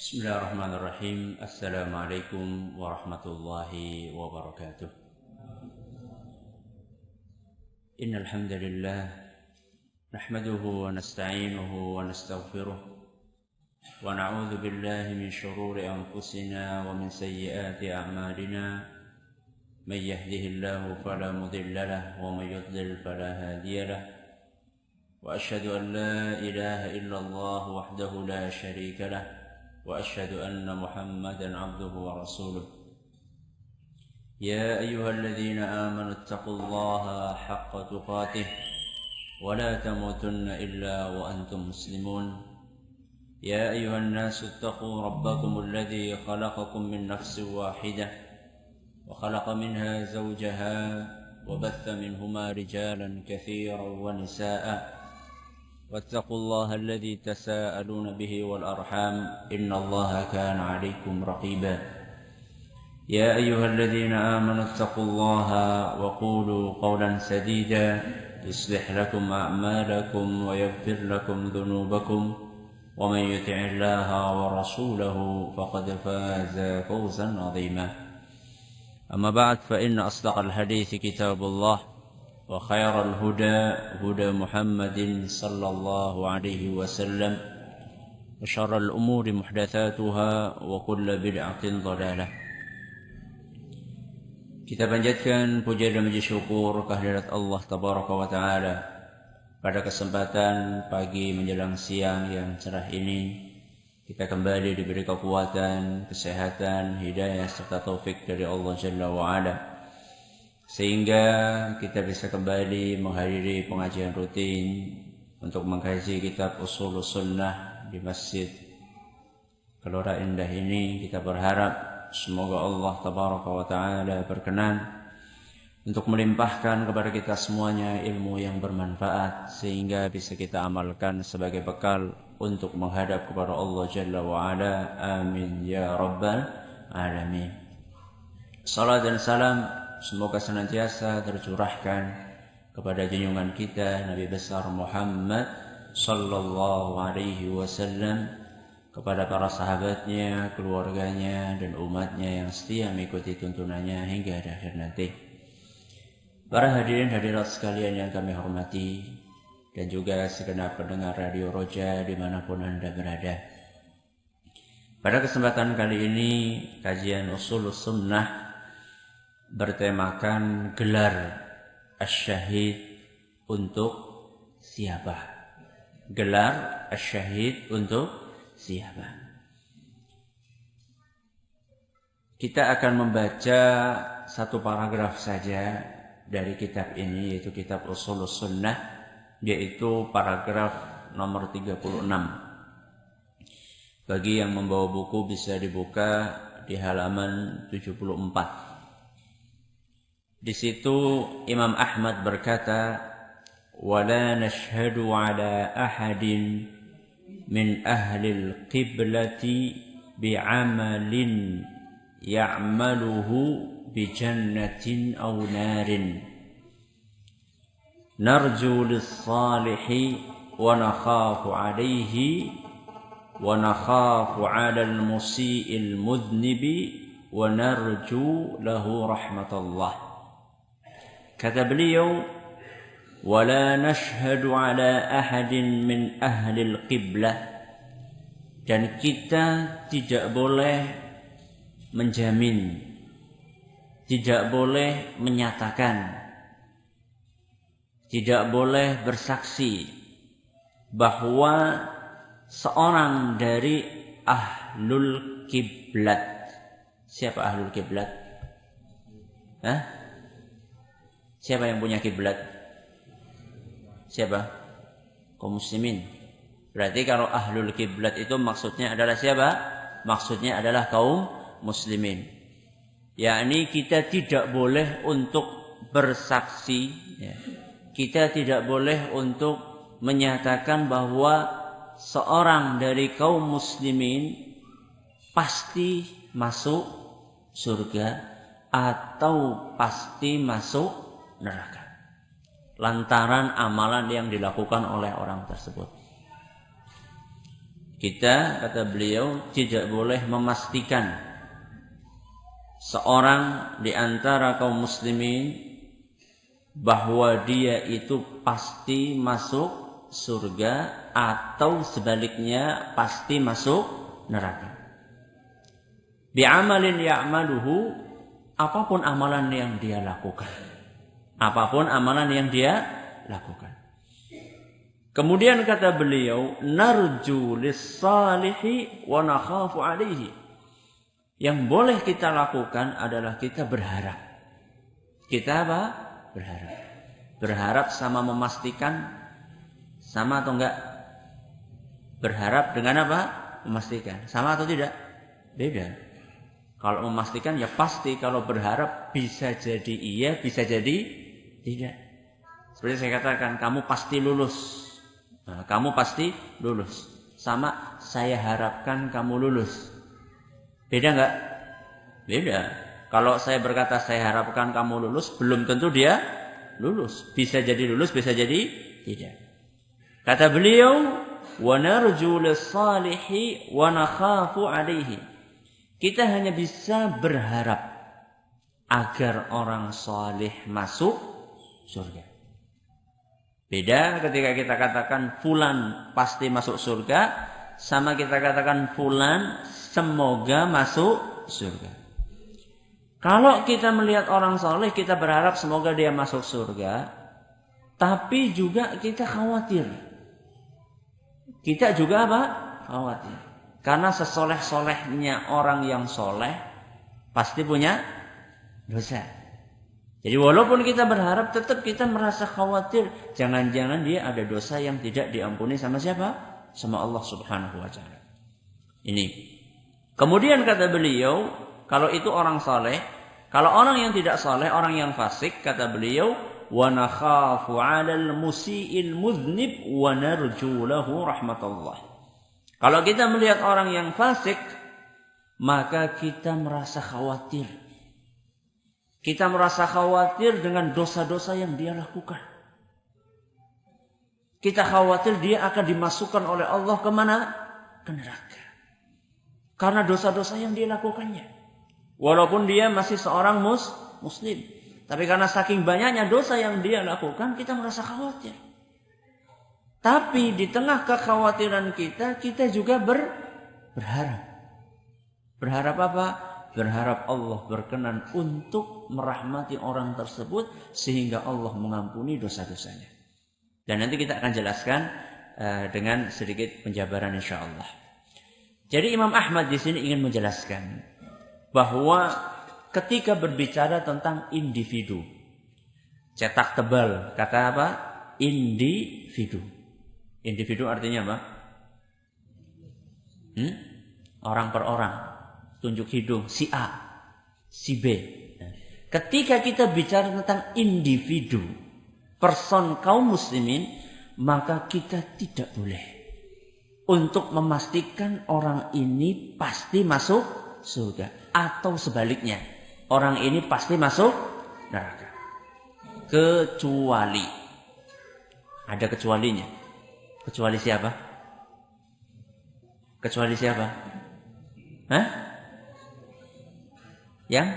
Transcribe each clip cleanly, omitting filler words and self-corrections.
Bismillahirrahmanirrahim. Assalamualaikum warahmatullahi wabarakatuh. Innal hamdalillah nahmaduhu wa nasta'inuhu wa nastaghfiruh wa na'udzu billahi min shururi anfusina wa min sayyiati a'malina. May yahdihillahu fala mudilla lahu wa may yudlil fala hadiya lahu. Wa asyhadu an la ilaha illallah wahdahu la syarika lahu. وأشهد أن محمدًا عبده ورسوله. يا أيها الذين آمنوا اتقوا الله حق تقاته ولا تموتن إلا وأنتم مسلمون. يا أيها الناس اتقوا ربكم الذي خلقكم من نفس واحدة وخلق منها زوجها وبث منهما رجالًا كثيرًا ونساءً. واتقوا الله الذي تساءلون به والأرحام إن الله كان عليكم رقيبا. يا أيها الذين آمنوا اتقوا الله وقولوا قولا سديدا يصلح لكم أعمالكم ويغفر لكم ذنوبكم ومن يطع الله ورسوله فقد فاز فوزا عظيما. أما بعد فإن أصدق الحديث كتاب الله وخير الهدى هدى محمد صلى الله عليه وسلم وشر الأمور محدثاتها وكل بدعة ضلالة. Kita panjatkan puja dan puji syukur kehadirat Allah Tabaraka wa Ta'ala pada kesempatan pagi menjelang siang yang cerah ini. Kita kembali diberi kekuatan, kesehatan, hidayah serta taufik dari Allah Jalla wa Ala, sehingga kita bisa kembali menghadiri pengajian rutin untuk mengkaji kitab Ushulus Sunnah di Masjid Gelora Indah ini. Kita berharap semoga Allah Tabaraka wa Ta'ala berkenan untuk melimpahkan kepada kita semuanya ilmu yang bermanfaat, sehingga bisa kita amalkan sebagai bekal untuk menghadap kepada Allah Jalla wa Ala. Amin ya Rabbal Alamin. Salat dan salam semoga senantiasa tercurahkan kepada junjungan kita Nabi besar Muhammad sallallahu alaihi wasallam, kepada para sahabatnya, keluarganya dan umatnya yang setia mengikuti tuntunannya hingga akhir nanti. Para hadirin hadirat sekalian yang kami hormati, dan juga segenap pendengar Radio Roja dimanapun Anda berada. Pada kesempatan kali ini kajian Ushulus Sunnah bertemakan gelar asy-syahid untuk siapa? Gelar asy-syahid untuk siapa? Kita akan membaca satu paragraf saja dari kitab ini, yaitu kitab Ushulus Sunnah, yaitu paragraf nomor 36. Bagi yang membawa buku bisa dibuka di halaman 74. Di situ Imam Ahmad berkata, "Wala nashhadu ala ahadin min ahli al-qiblati bi'amalin ya'maluhu bi jannatin aw narin. Narju lis-salihi wa nakhafu alayhi wa nakhafu 'ala al-musii'il mudhnibi wa narju lahu rahmatullah." Kata beliau, wala nashhadu ala ahadin min ahlil qiblah, dan kita tidak boleh menjamin, tidak boleh menyatakan, tidak boleh bersaksi bahwa seorang dari ahlul qiblat. Siapa ahlul qiblat? Siapa yang punya kiblat? Siapa? Kaum muslimin. Berarti kalau ahlul kiblat itu maksudnya adalah siapa? Maksudnya adalah kaum muslimin. Yakni kita tidak boleh untuk bersaksi, ya. Kita tidak boleh untuk menyatakan bahwa seorang dari kaum muslimin pasti masuk surga atau pasti masuk neraka lantaran amalan yang dilakukan oleh orang tersebut. Kita, kata beliau, tidak boleh memastikan seorang di antara kaum muslimin bahwa dia itu pasti masuk surga atau sebaliknya pasti masuk neraka. Bi'amalin ya'maluhu, apapun amalan yang dia lakukan. Apapun amalan yang dia lakukan. Kemudian kata beliau, narju lis-salihi wa nakhafu alaihi. Yang boleh kita lakukan adalah kita berharap. Kita apa? Berharap. Berharap sama memastikan, sama atau enggak? Berharap dengan apa? Memastikan. Sama atau tidak? Beda. Kalau memastikan ya pasti, kalau berharap bisa jadi iya, bisa jadi tidak. Seperti saya katakan, kamu pasti lulus. Nah, kamu pasti lulus. Sama saya harapkan kamu lulus. Beda enggak? Beda. Kalau saya berkata saya harapkan kamu lulus, belum tentu dia lulus. Bisa jadi lulus, bisa jadi tidak. Kata beliau, wa narju lis-salihi wa nakhafu alaihi. Kita hanya bisa berharap agar orang saleh masuk surga. Beda ketika kita katakan fulan pasti masuk surga, sama kita katakan fulan semoga masuk surga. Kalau kita melihat orang soleh, kita berharap semoga dia masuk surga, tapi juga kita khawatir. Kita juga apa? Khawatir. Karena sesoleh-solehnya orang yang soleh pasti punya dosa. Jadi walaupun kita berharap, tetap kita merasa khawatir. Jangan-jangan dia ada dosa yang tidak diampuni sama siapa? Sama Allah subhanahu wa ta'ala. Ini. Kemudian kata beliau, kalau itu orang saleh, kalau orang yang tidak saleh, orang yang fasik, kata beliau, wa nakhafu 'alal musii'il mudznib wa narju lahu rahmatullah. Kalau kita melihat orang yang fasik, maka kita merasa khawatir. Kita merasa khawatir dengan dosa-dosa yang dia lakukan. Kita khawatir dia akan dimasukkan oleh Allah kemana? Ke neraka. Karena dosa-dosa yang dia lakukannya. Walaupun dia masih seorang muslim. Tapi karena saking banyaknya dosa yang dia lakukan, kita merasa khawatir. Tapi di tengah kekhawatiran kita, kita juga berharap. Berharap apa? Berharap Allah berkenan untuk merahmati orang tersebut sehingga Allah mengampuni dosa-dosanya. Dan nanti kita akan jelaskan dengan sedikit penjabaran insyaallah. Jadi Imam Ahmad di sini ingin menjelaskan bahwa ketika berbicara tentang individu, cetak tebal, kata apa? Individu. Individu artinya apa? Orang per orang. Tunjuk hidung, si A, si B. Ketika kita bicara tentang individu, person kaum muslimin, maka kita tidak boleh untuk memastikan orang ini pasti masuk surga. Atau sebaliknya, orang ini pasti masuk neraka. Kecuali, ada kecualinya. Kecuali siapa? Kecuali siapa? Hah? Yang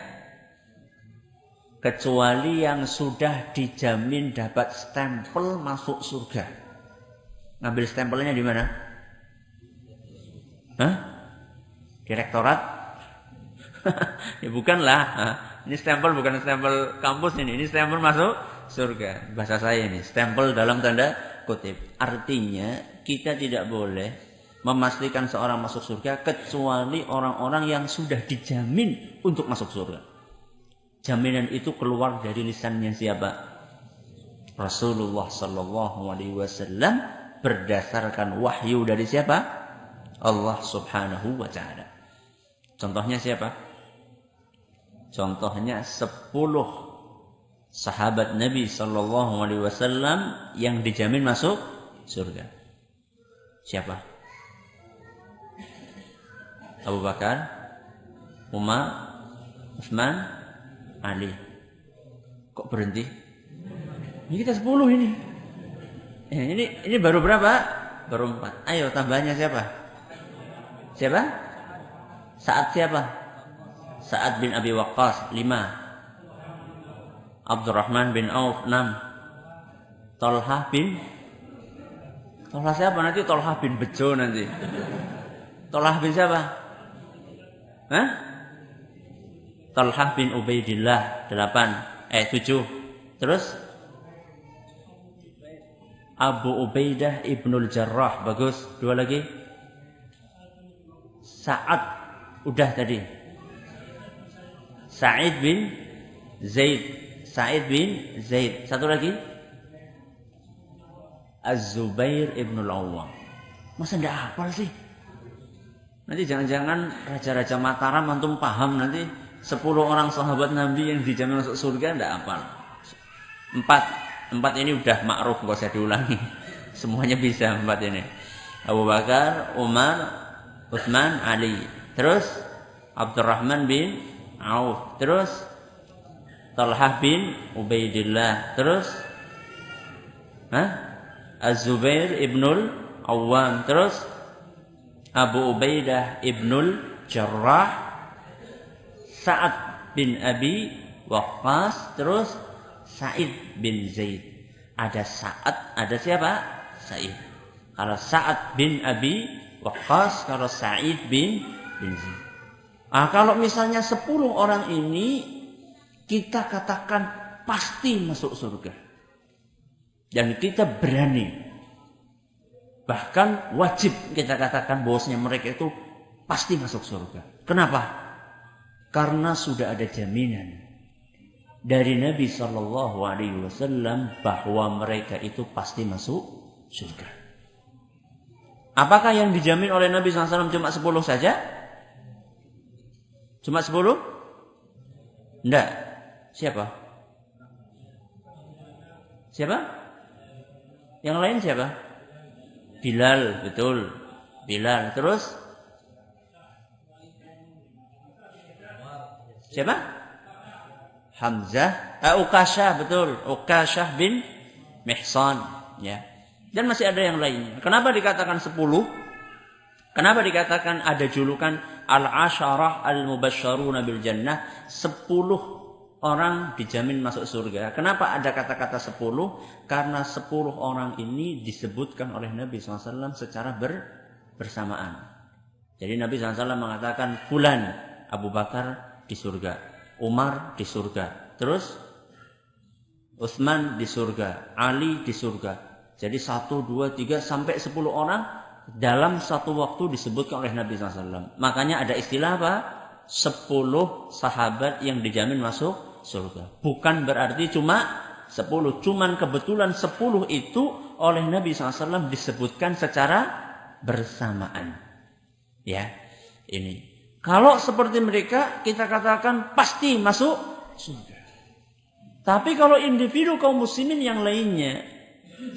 kecuali yang sudah dijamin dapat stempel masuk surga. Ngambil stempelnya di mana? Hah? Direktorat? Ya bukanlah. Ini stempel bukan stempel kampus ini. Ini stempel masuk surga. Bahasa saya ini stempel dalam tanda kutip. Artinya kita tidak boleh memastikan seorang masuk surga kecuali orang-orang yang sudah dijamin untuk masuk surga. Jaminan itu keluar dari lisannya siapa? Rasulullah sallallahu alaihi wasallam berdasarkan wahyu dari siapa? Allah subhanahu wa ta'ala. Contohnya siapa? Contohnya 10 sahabat Nabi sallallahu alaihi wasallam yang dijamin masuk surga. Siapa? Abu Bakar, Umar, Utsman, Ali. Kok berhenti? Ini kita 10 ini. Ini baru berapa? Baru 4. Ayo tambahnya siapa? Siapa? Sa'ad siapa? Sa'ad bin Abi Waqqas. 5. Abdurrahman bin Auf. 6. Tolha siapa nanti? Tolha bin Bejo nanti. Tolha bin siapa? Hah? Tolha bin Ubaidillah. 7. Terus Abu Ubaidah ibnul Jarrah. Bagus. 2 lagi. Sa'ad. Udah tadi. Sa'id bin Zaid. 1 lagi. Az-Zubair ibnul Awwam. Masa enggak hafal sih? Nanti jangan-jangan raja-raja Mataram antum paham nanti 10 orang sahabat Nabi yang dijamin masuk surga enggak hafal. 4 ini udah makruf, enggak usah diulangi. Semuanya bisa 4 ini. Abu Bakar, Umar, Utsman, Ali. Terus Abdurrahman bin Auf. Terus Talhah bin Ubaidillah. Terus Az-Zubair ibnul Awwam. Terus Abu Ubaidah ibnul Jarrah. Sa'ad bin Abi Waqqas. Terus Sa'id bin Zaid. Ada Sa'ad, ada siapa? Sa'id. Kalau Sa'ad bin Abi Waqqas, kalau Sa'id bin Zaid. Kalau misalnya 10 orang ini kita katakan pasti masuk surga. Dan kita berani. Bahkan wajib kita katakan bahwasanya mereka itu pasti masuk surga. Kenapa? Karena sudah ada jaminan dari Nabi SAW bahwa mereka itu pasti masuk surga. Apakah yang dijamin oleh Nabi SAW cuma 10 saja? Cuma 10? Enggak. Siapa? Yang lain siapa? Bilal, betul. Bilal. Terus? Siapa? Hamzah. Uqasyah, betul. Uqasyah bin Mihsan. Ya. Dan masih ada yang lainnya. Kenapa dikatakan 10? Kenapa dikatakan ada julukan Al-Asyarah Al-Mubasysyaruna bil Jannah? 10 orang dijamin masuk surga. Kenapa ada kata-kata 10? Karena 10 orang ini disebutkan oleh Nabi SAW secara bersamaan. Jadi Nabi SAW mengatakan fulan, Abu Bakar di surga, Umar di surga, terus Utsman di surga, Ali di surga. Jadi 1, 2, 3 sampai 10 orang dalam satu waktu disebutkan oleh Nabi SAW. Makanya ada istilah apa? 10 sahabat yang dijamin masuk surga. Bukan berarti cuma 10. Cuman kebetulan 10 itu oleh Nabi SAW disebutkan secara bersamaan. Ya, ini. Kalau seperti mereka, kita katakan pasti masuk surga. Tapi kalau individu kaum muslimin yang lainnya,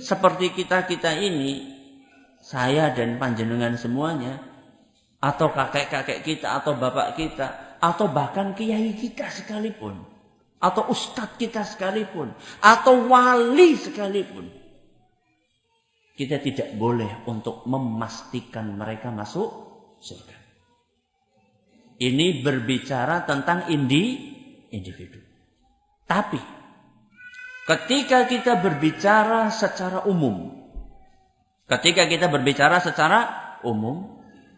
seperti kita-kita ini, saya dan panjenengan semuanya, atau kakek-kakek kita, atau bapak kita, atau bahkan kiai kita sekalipun, atau ustadz kita sekalipun, atau wali sekalipun, kita tidak boleh untuk memastikan mereka masuk surga. Ini berbicara tentang individu. Tapi ketika kita berbicara secara umum,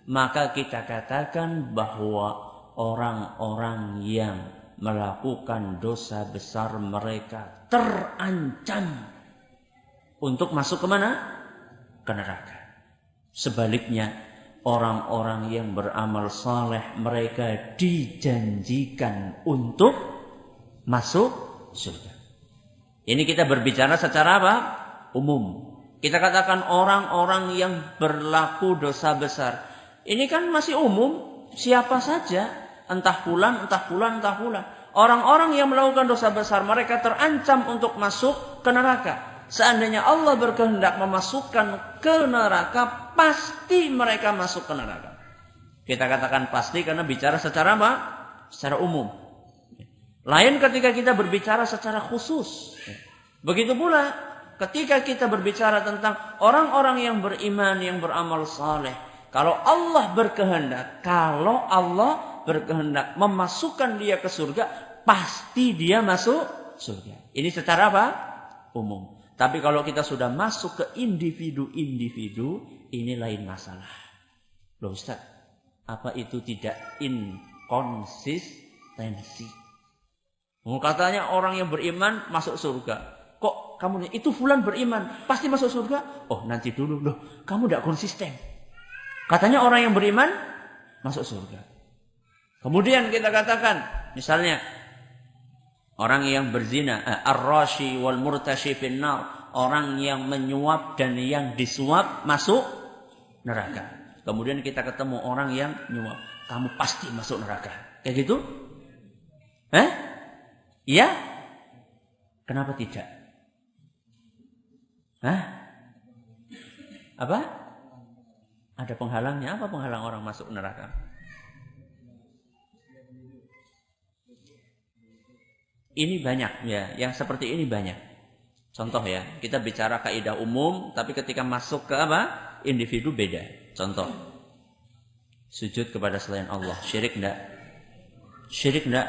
maka kita katakan bahwa orang-orang yang melakukan dosa besar mereka terancam untuk masuk ke mana? Ke neraka. Sebaliknya, orang-orang yang beramal saleh mereka dijanjikan untuk masuk surga. Ini kita berbicara secara apa? Umum. Kita katakan orang-orang yang berlaku dosa besar. Ini kan masih umum, siapa saja, entah fulan. Orang-orang yang melakukan dosa besar mereka terancam untuk masuk ke neraka. Seandainya Allah berkehendak memasukkan ke neraka, pasti mereka masuk ke neraka. Kita katakan pasti karena bicara secara apa? Secara umum. Lain ketika kita berbicara secara khusus. Begitu pula ketika kita berbicara tentang orang-orang yang beriman, yang beramal saleh, Kalau Allah berkehendak memasukkan dia ke surga, pasti dia masuk surga. Ini secara apa? Umum. Tapi kalau kita sudah masuk ke individu-individu, ini lain masalah. Loh Ustaz, apa itu tidak inkonsistensi? Katanya orang yang beriman masuk surga. Kok kamu itu fulan beriman, pasti masuk surga? Oh nanti dulu, loh kamu tidak konsisten. Katanya orang yang beriman masuk surga. Kemudian kita katakan, misalnya orang yang berzina, ar-rashi wal murtashi finnar, orang yang menyuap dan yang disuap masuk neraka. Kemudian kita ketemu orang yang nyuap, kamu pasti masuk neraka. Kayak gitu? Iya? Kenapa tidak? Apa? Ada penghalangnya. Apa penghalang orang masuk neraka? Ini banyak ya, yang seperti ini banyak. Contoh ya, kita bicara kaidah umum, tapi ketika masuk ke apa? Individu beda. Contoh, sujud kepada selain Allah, syirik enggak? Syirik enggak?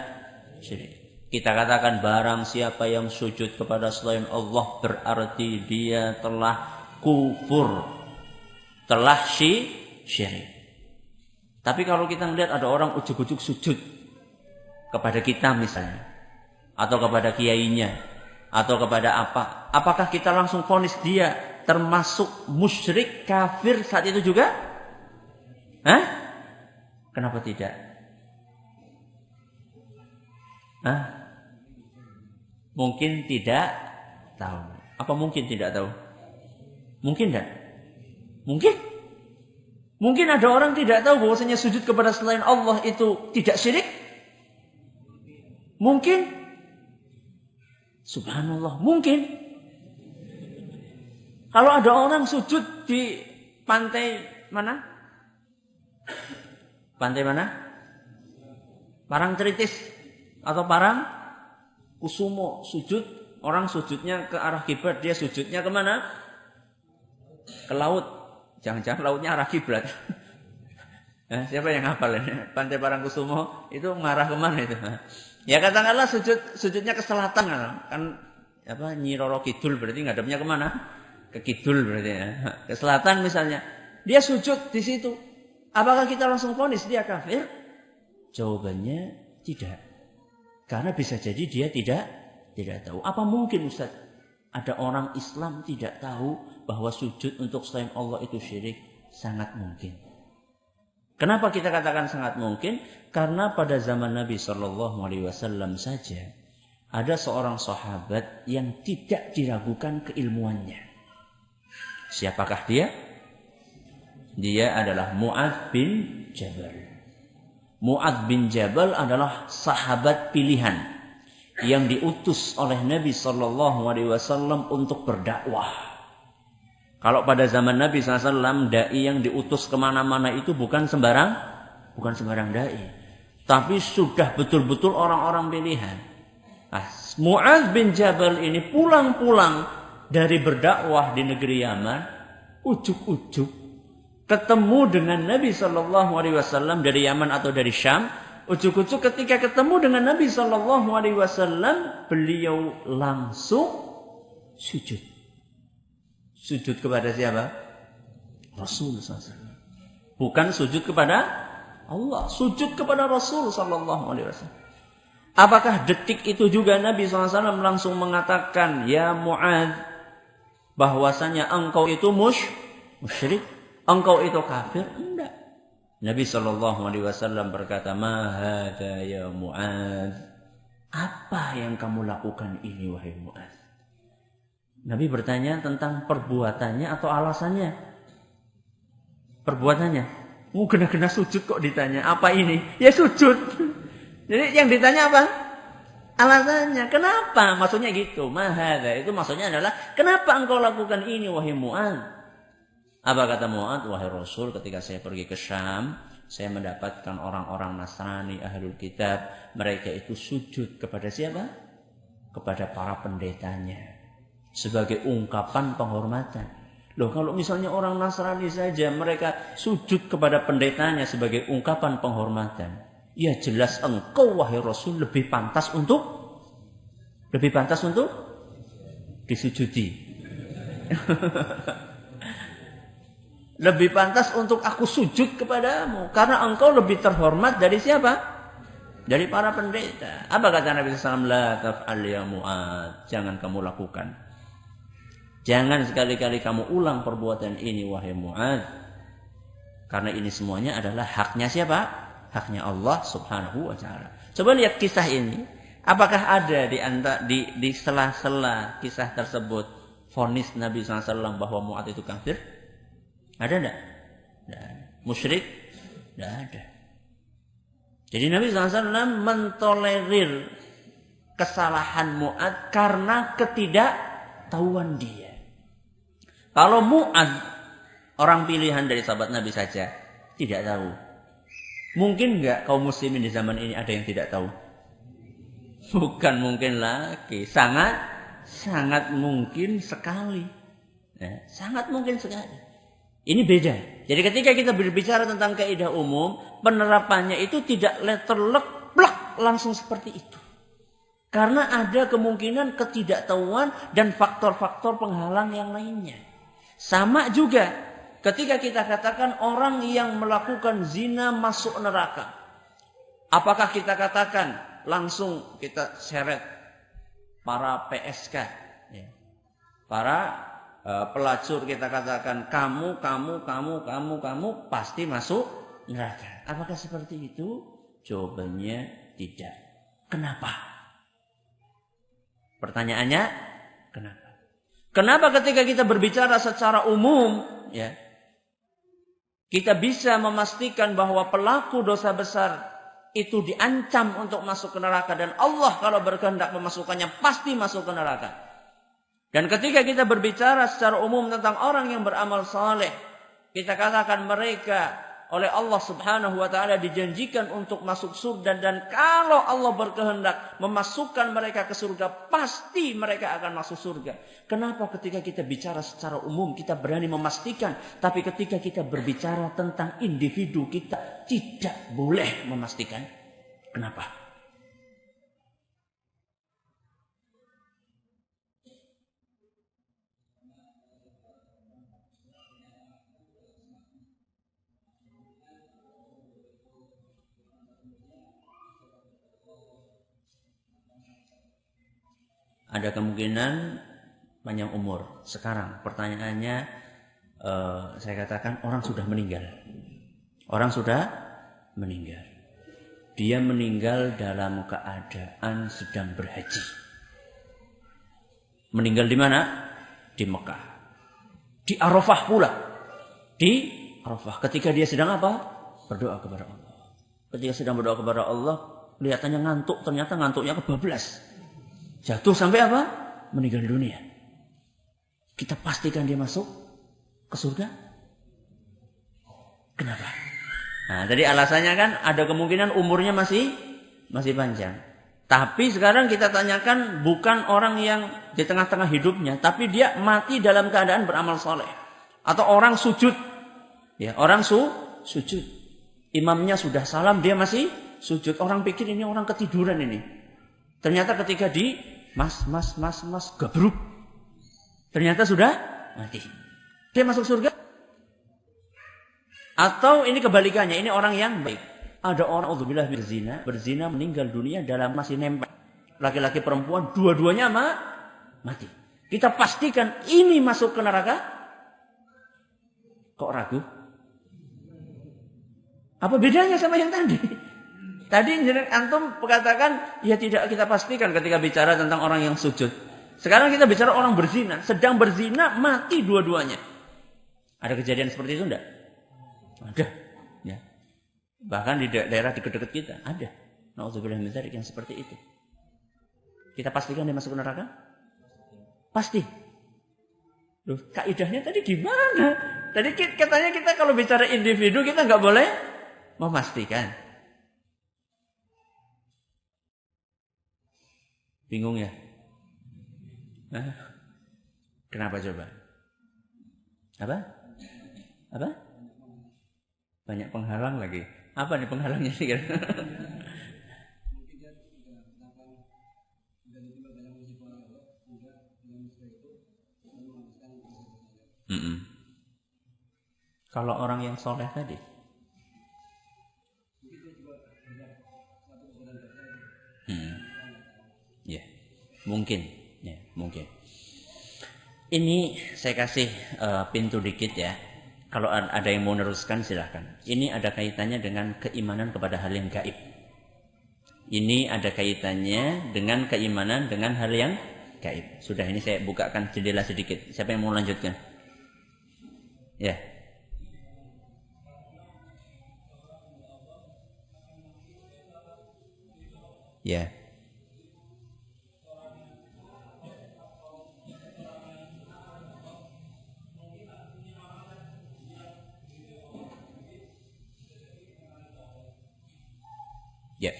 Syirik. Kita katakan barang siapa yang sujud kepada selain Allah berarti dia telah kufur, telah syirik. Tapi kalau kita melihat ada orang ujuk-ujuk sujud kepada kita misalnya, atau kepada kiainya, atau kepada apa, apakah kita langsung vonis dia termasuk musyrik kafir saat itu juga? Kenapa tidak? Mungkin tidak tahu. Apa mungkin tidak tahu? Mungkin tidak? Mungkin? Mungkin ada orang tidak tahu bahwasanya sujud kepada selain Allah itu tidak syirik? Mungkin? Subhanallah, mungkin. Kalau ada orang sujud di pantai mana? Pantai mana? Parangtritis atau Parangkusumo, sujud, orang sujudnya ke arah kiblat, dia sujudnya kemana? Ke laut. Jangan-jangan lautnya arah kiblat. Siapa yang hafal ini? Pantai Parangkusumo itu mengarah kemana itu? Ya katakanlah sujudnya ke selatan kan apa Nyi Roro Kidul berarti ngadepnya kemana? Ke kidul berarti ya. Ke selatan misalnya. Dia sujud di situ. Apakah kita langsung vonis dia kafir? Jawabannya tidak. Karena bisa jadi dia tidak tahu. Apa mungkin Ustaz ada orang Islam tidak tahu bahwa sujud untuk selain Allah itu syirik? Sangat mungkin. Kenapa kita katakan sangat mungkin? Karena pada zaman Nabi SAW saja ada seorang sahabat yang tidak diragukan keilmuannya. Siapakah dia? Dia adalah Mu'adz bin Jabal. Mu'adz bin Jabal adalah sahabat pilihan yang diutus oleh Nabi SAW untuk berdakwah. Kalau pada zaman Nabi SAW, dai yang diutus kemana-mana itu bukan sembarang dai, tapi sudah betul-betul orang-orang pilihan. Nah, Mu'adz bin Jabal ini pulang-pulang dari berdakwah di negeri Yaman, ujuk-ujuk ketemu dengan Nabi SAW dari Yaman atau dari Syam. Ujuk-ujuk ketika ketemu dengan Nabi SAW, beliau langsung sujud. Sujud kepada siapa? Rasul SAW. Bukan sujud kepada Allah, sujud kepada Rasul SAW. Apakah detik itu juga Nabi SAW langsung mengatakan, ya Mu'adz, bahwasanya engkau itu musyrik, engkau itu kafir? Enggak. Nabi SAW berkata, ma hadza ya Mu'adz, apa yang kamu lakukan ini wahai Mu'adz? Nabi bertanya tentang perbuatannya atau alasannya? Perbuatannya. Gena-gena sujud kok ditanya. Apa ini? Ya sujud. Jadi yang ditanya apa? Alasannya. Kenapa? Maksudnya gitu. Mahadha. Itu maksudnya adalah, kenapa engkau lakukan ini wahai Mu'adz? Apa kata Mu'adz? Wahai Rasul, ketika saya pergi ke Syam, saya mendapatkan orang-orang Nasrani, Ahlul Kitab. Mereka itu sujud kepada siapa? Kepada para pendetanya. Sebagai ungkapan penghormatan. Loh, kalau misalnya orang Nasrani saja mereka sujud kepada pendetanya sebagai ungkapan penghormatan, ya jelas engkau wahai Rasul lebih pantas untuk disujudi. Lebih pantas untuk aku sujud kepadamu karena engkau lebih terhormat dari siapa? Dari para pendeta. Apa kata Nabi sallallahu alaihi wasallam? La taf'al ya Mu'adz, jangan kamu lakukan. Jangan sekali-kali kamu ulang perbuatan ini wahai Mu'adz. Karena ini semuanya adalah haknya siapa? Haknya Allah Subhanahu wa taala. Coba lihat kisah ini. Apakah ada di sela-sela kisah tersebut vonis Nabi SAW bahwa Mu'adz itu kafir? Ada enggak? Musyrik? Enggak ada. Jadi Nabi SAW mentolerir kesalahan Mu'adz karena ketidaktahuan dia. Kalau Mu'adz orang pilihan dari sahabat Nabi saja tidak tahu. Mungkin enggak kaum muslimin di zaman ini ada yang tidak tahu? Bukan mungkin lagi, sangat mungkin sekali. Ya, sangat mungkin sekali. Ini beda. Jadi ketika kita berbicara tentang kaidah umum, penerapannya itu tidak letterlek plak langsung seperti itu. Karena ada kemungkinan ketidaktahuan dan faktor-faktor penghalang yang lainnya. Sama juga ketika kita katakan orang yang melakukan zina masuk neraka. Apakah kita katakan langsung kita seret para PSK, ya, para pelacur, kita katakan kamu pasti masuk neraka. Apakah seperti itu? Jawabannya tidak. Kenapa? Pertanyaannya kenapa? Kenapa ketika kita berbicara secara umum, ya, kita bisa memastikan bahwa pelaku dosa besar itu diancam untuk masuk ke neraka dan Allah kalau berkehendak memasukkannya pasti masuk ke neraka. Dan ketika kita berbicara secara umum tentang orang yang beramal saleh, kita katakan mereka oleh Allah Subhanahu wa taala dijanjikan untuk masuk surga dan kalau Allah berkehendak memasukkan mereka ke surga, pasti mereka akan masuk surga. Kenapa ketika kita bicara secara umum kita berani memastikan, tapi ketika kita berbicara tentang individu kita tidak boleh memastikan? Kenapa? Ada kemungkinan panjang umur. Sekarang pertanyaannya, saya katakan orang sudah meninggal. Orang sudah meninggal. Dia meninggal dalam keadaan sedang berhaji. Meninggal di mana? Di Mekah. Di Arafah pula. Di Arafah. Ketika dia sedang apa? Berdoa kepada Allah. Ketika sedang berdoa kepada Allah, kelihatannya ngantuk. Ternyata ngantuknya kebablas. Jatuh sampai apa? Meninggal dunia. Kita pastikan dia masuk ke surga? Kenapa? Nah, tadi alasannya kan ada kemungkinan umurnya masih panjang. Tapi sekarang kita tanyakan bukan orang yang di tengah-tengah hidupnya, tapi dia mati dalam keadaan beramal soleh. Atau orang sujud. Ya, orang sujud. Imamnya sudah salam, dia masih sujud. Orang pikir ini orang ketiduran ini. Ternyata ketika mas, gabruk. Ternyata sudah mati. Dia masuk surga? Atau ini kebalikannya, ini orang yang baik. Ada orang auzubillah berzina meninggal dunia dalam masih nempel. Laki-laki perempuan dua-duanya mati. Kita pastikan ini masuk ke neraka? Kok ragu? Apa bedanya sama yang tadi? Tadi antum katakan ya tidak kita pastikan ketika bicara tentang orang yang sujud. Sekarang kita bicara orang berzina, sedang berzina mati dua-duanya. Ada kejadian seperti itu enggak? Ada. Ya. Bahkan di daerah dekat-dekat kita ada. Nauzubillah min dzalik yang seperti itu. Kita pastikan dia masuk ke neraka? Pasti. Loh, kaidahnya tadi gimana? Tadi katanya kita kalau bicara individu kita enggak boleh memastikan. Bingung ya? Kenapa coba? Apa? Apa? Banyak penghalang lagi. Apa nih penghalangnya sih? Kalau orang yang soleh tadi, ya mungkin, ya mungkin. Ini saya kasih pintu dikit ya. Kalau ada yang mau meneruskan silahkan. Ini ada kaitannya dengan keimanan kepada hal yang gaib. Ini ada kaitannya dengan keimanan dengan hal yang gaib. Sudah, ini saya bukakan jendela sedikit. Siapa yang mau lanjutkan? Ya. Ya. Ya.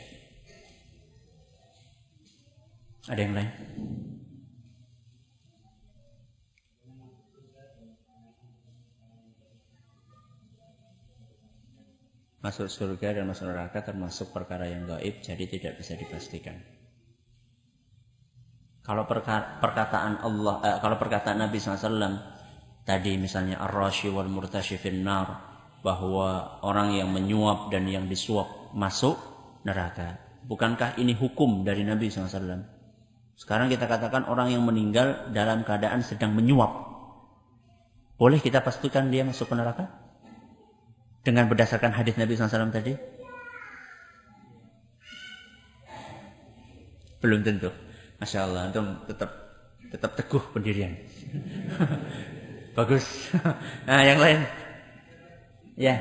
Ada yang lain? Masuk surga dan masuk neraka termasuk perkara yang gaib, jadi tidak bisa dipastikan. Kalau perkataan Allah, kalau perkataan Nabi SAW tadi misalnya ar-rashi wal murtashi finnar, bahwa orang yang menyuap dan yang disuap masuk neraka. Bukankah ini hukum dari Nabi SAW? Sekarang kita katakan orang yang meninggal dalam keadaan sedang menyuap, boleh kita pastikan dia masuk ke neraka? Dengan berdasarkan hadis Nabi SAW tadi? Belum tentu. Masya Allah, antum tetap teguh pendirian. Bagus. Nah, yang lain. Ya.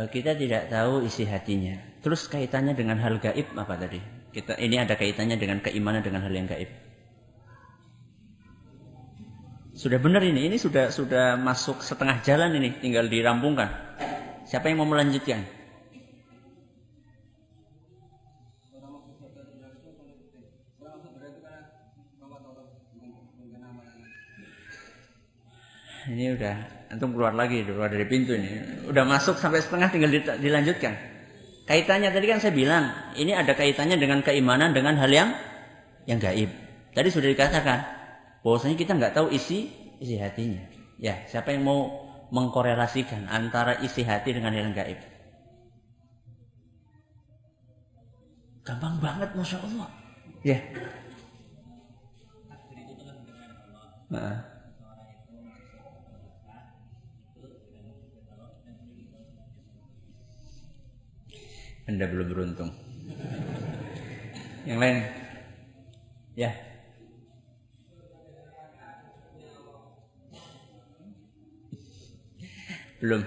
Kita tidak tahu isi hatinya. Terus kaitannya dengan hal gaib apa tadi? Ini ada kaitannya dengan keimanan dengan hal yang gaib. Sudah benar ini sudah masuk setengah jalan ini, tinggal dirampungkan. Siapa yang mau melanjutkan? Ini udah antum keluar dari pintu ini. Udah masuk sampai setengah, tinggal dilanjutkan. Kaitannya tadi kan saya bilang, ini ada kaitannya dengan keimanan dengan hal yang gaib. Tadi sudah dikatakan bahwasanya kita nggak tahu isi hatinya. Ya, siapa yang mau mengkorelasikan antara isi hati dengan hal yang gaib? Gampang banget, Masya Allah. Ya. Nah. Anda belum beruntung. Yang lain? Ya. Belum.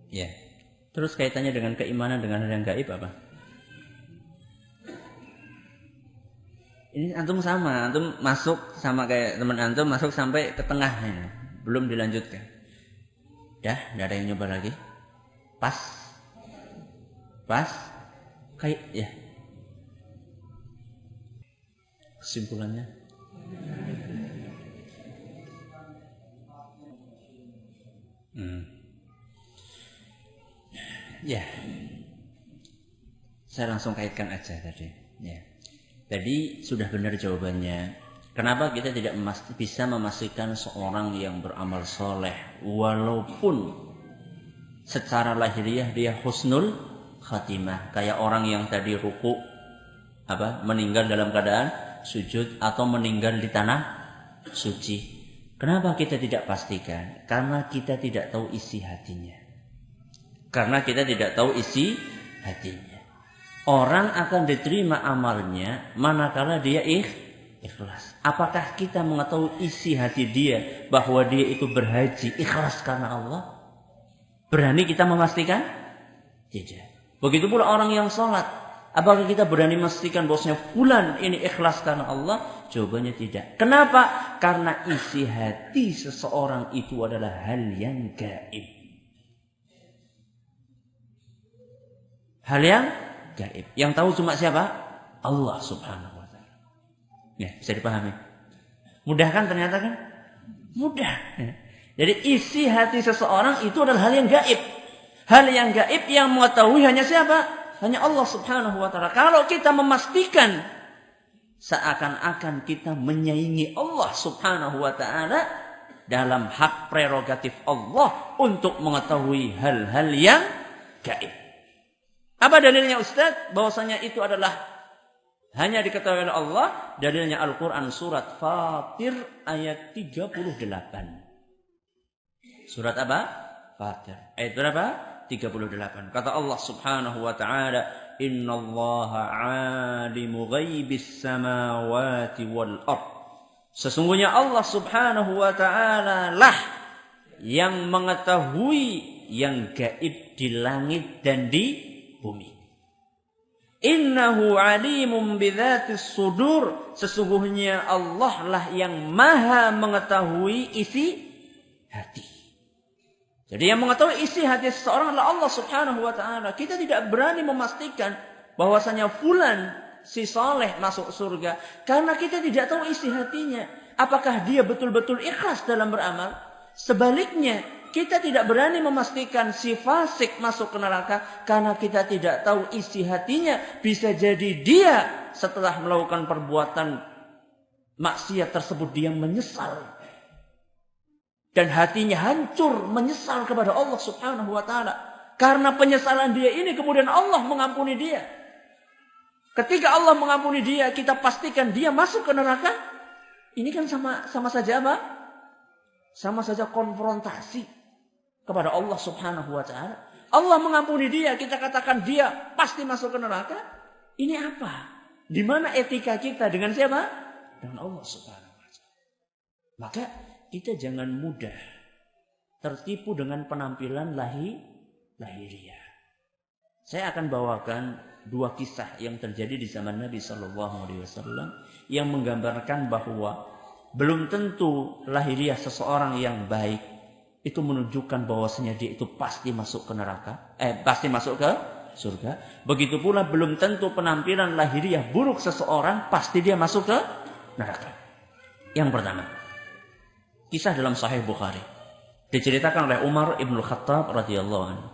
Ya. Terus kaitannya dengan keimanan dengan hal yang gaib apa? Ini antum sama, antum masuk sama kayak teman antum masuk sampai ke tengah ini. Belum dilanjutkan. Dah, enggak ada yang nyoba lagi. Pas. Kayak ya. Kesimpulannya. Ya, saya langsung kaitkan aja tadi. Ya, tadi sudah benar jawabannya. Kenapa kita tidak bisa memastikan seorang yang beramal soleh, walaupun secara lahiriah dia husnul khatimah, kayak orang yang tadi ruku, meninggal dalam keadaan sujud atau meninggal di tanah suci. Kenapa kita tidak pastikan? Karena kita tidak tahu isi hatinya. Orang akan diterima amalnya manakala dia ikhlas. Apakah kita mengetahui isi hati dia bahwa dia itu berhaji ikhlas karena Allah? Berani kita memastikan? Tidak. Begitu pula orang yang sholat. Apakah kita berani memastikan bahwasanya fulan ini ikhlas karena Allah? Jawabannya tidak. Kenapa? Karena isi hati seseorang itu adalah hal yang gaib. Hal yang gaib. Yang tahu cuma siapa? Allah subhanahu wa ta'ala. Ya, bisa dipahami. Mudah kan ternyata kan? Mudah. Ya. Jadi isi hati seseorang itu adalah hal yang gaib. Hal yang gaib yang mengetahui hanya siapa? Hanya Allah subhanahu wa ta'ala. Kalau kita memastikan seakan-akan kita menyaingi Allah subhanahu wa ta'ala dalam hak prerogatif Allah untuk mengetahui hal-hal yang gaib. Apa dalilnya Ustaz? Bahwasanya itu adalah hanya diketahui oleh Allah. Dalilnya Al-Quran surat Fatir ayat 38. Surat apa? Fatir. Ayat berapa? 38. Kata Allah subhanahu wa ta'ala, innallaha alimu ghaibis samawati wal ard. Sesungguhnya Allah subhanahu wa ta'ala lah yang mengetahui yang gaib di langit dan di bumi. Innahu alimun bidzatis sudur. Sesungguhnya Allah lah yang maha mengetahui isi hati. Jadi yang mengetahui isi hati seseorang adalah Allah subhanahu wa ta'ala. Kita tidak berani memastikan bahwasanya fulan si soleh masuk surga. Karena kita tidak tahu isi hatinya. Apakah dia betul-betul ikhlas dalam beramal? Sebaliknya, kita tidak berani memastikan si fasik masuk ke neraka. Karena kita tidak tahu isi hatinya. Bisa jadi dia setelah melakukan perbuatan maksiat tersebut dia menyesal. Dan hatinya hancur menyesal kepada Allah subhanahu wa ta'ala. Karena penyesalan dia ini kemudian Allah mengampuni dia. Ketika Allah mengampuni dia, kita pastikan dia masuk ke neraka. Ini kan sama saja apa? Sama saja konfrontasi kepada Allah subhanahu wa ta'ala. Allah mengampuni dia, kita katakan dia pasti masuk ke neraka. Ini apa? Di mana etika kita dengan siapa? Dengan Allah subhanahu wa ta'ala. Maka kita jangan mudah tertipu dengan penampilan lahiriah. Saya akan bawakan dua kisah yang terjadi di zaman Nabi SAW yang menggambarkan bahwa belum tentu lahiriah seseorang yang baik itu menunjukkan bahwasanya dia itu pasti masuk ke neraka, pasti masuk ke surga. Begitu pula belum tentu penampilan lahiriah buruk seseorang pasti dia masuk ke neraka. Yang pertama, kisah dalam Sahih Bukhari. Diceritakan oleh Umar ibn Khattab radhiyallahu anhu.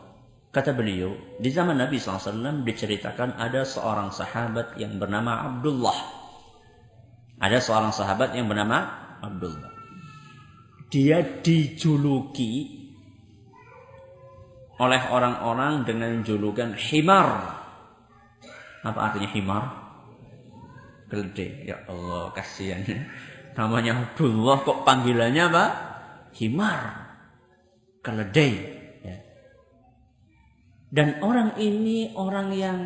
Kata beliau, di zaman Nabi SAW diceritakan ada seorang sahabat yang bernama Abdullah. Ada seorang sahabat yang bernama Abdullah. Dia dijuluki oleh orang-orang dengan julukan Himar. Apa artinya Himar? Keledai. Ya Allah, kasihan. Namanya Abdullah kok panggilannya apa? Himar. Keledai. Ya. Dan orang ini orang yang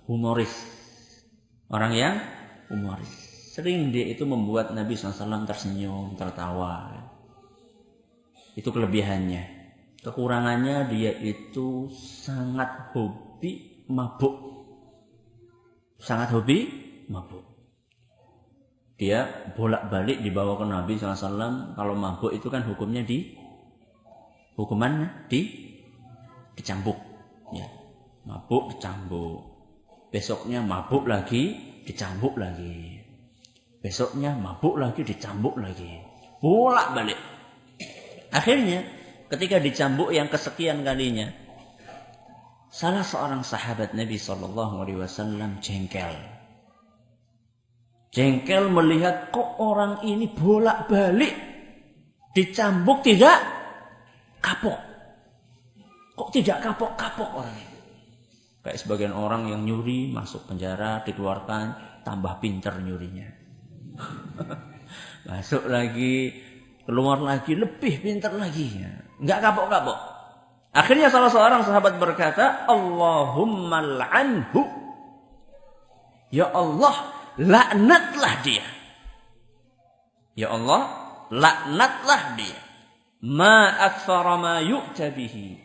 humoris. Orang yang humoris. Sering dia itu membuat Nabi SAW tersenyum, tertawa. Itu kelebihannya. Kekurangannya dia itu sangat hobi mabuk. Sangat hobi mabuk. Dia bolak-balik dibawa ke Nabi SAW. Kalau mabuk itu kan hukumannya dicambuk. Ya. Mabuk dicambuk. Besoknya mabuk lagi, dicambuk lagi. Besoknya mabuk lagi, dicambuk lagi. Bolak-balik. Akhirnya ketika dicambuk yang kesekian kalinya, salah seorang sahabat Nabi SAW jengkel. Jengkel melihat kok orang ini bolak-balik dicambuk tidak kapok. Kok tidak kapok-kapok orang ini. Kayak sebagian orang yang nyuri masuk penjara, dikeluarkan, tambah pinter nyurinya. Masuk lagi, keluar lagi, lebih pinter lagi. Enggak kapok-kapok. Akhirnya salah seorang sahabat berkata, Allahumma la'anhu. Ya Allah, laknatlah dia. Ya Allah, laknatlah dia. Ma aktsara ma yu'ta bihi.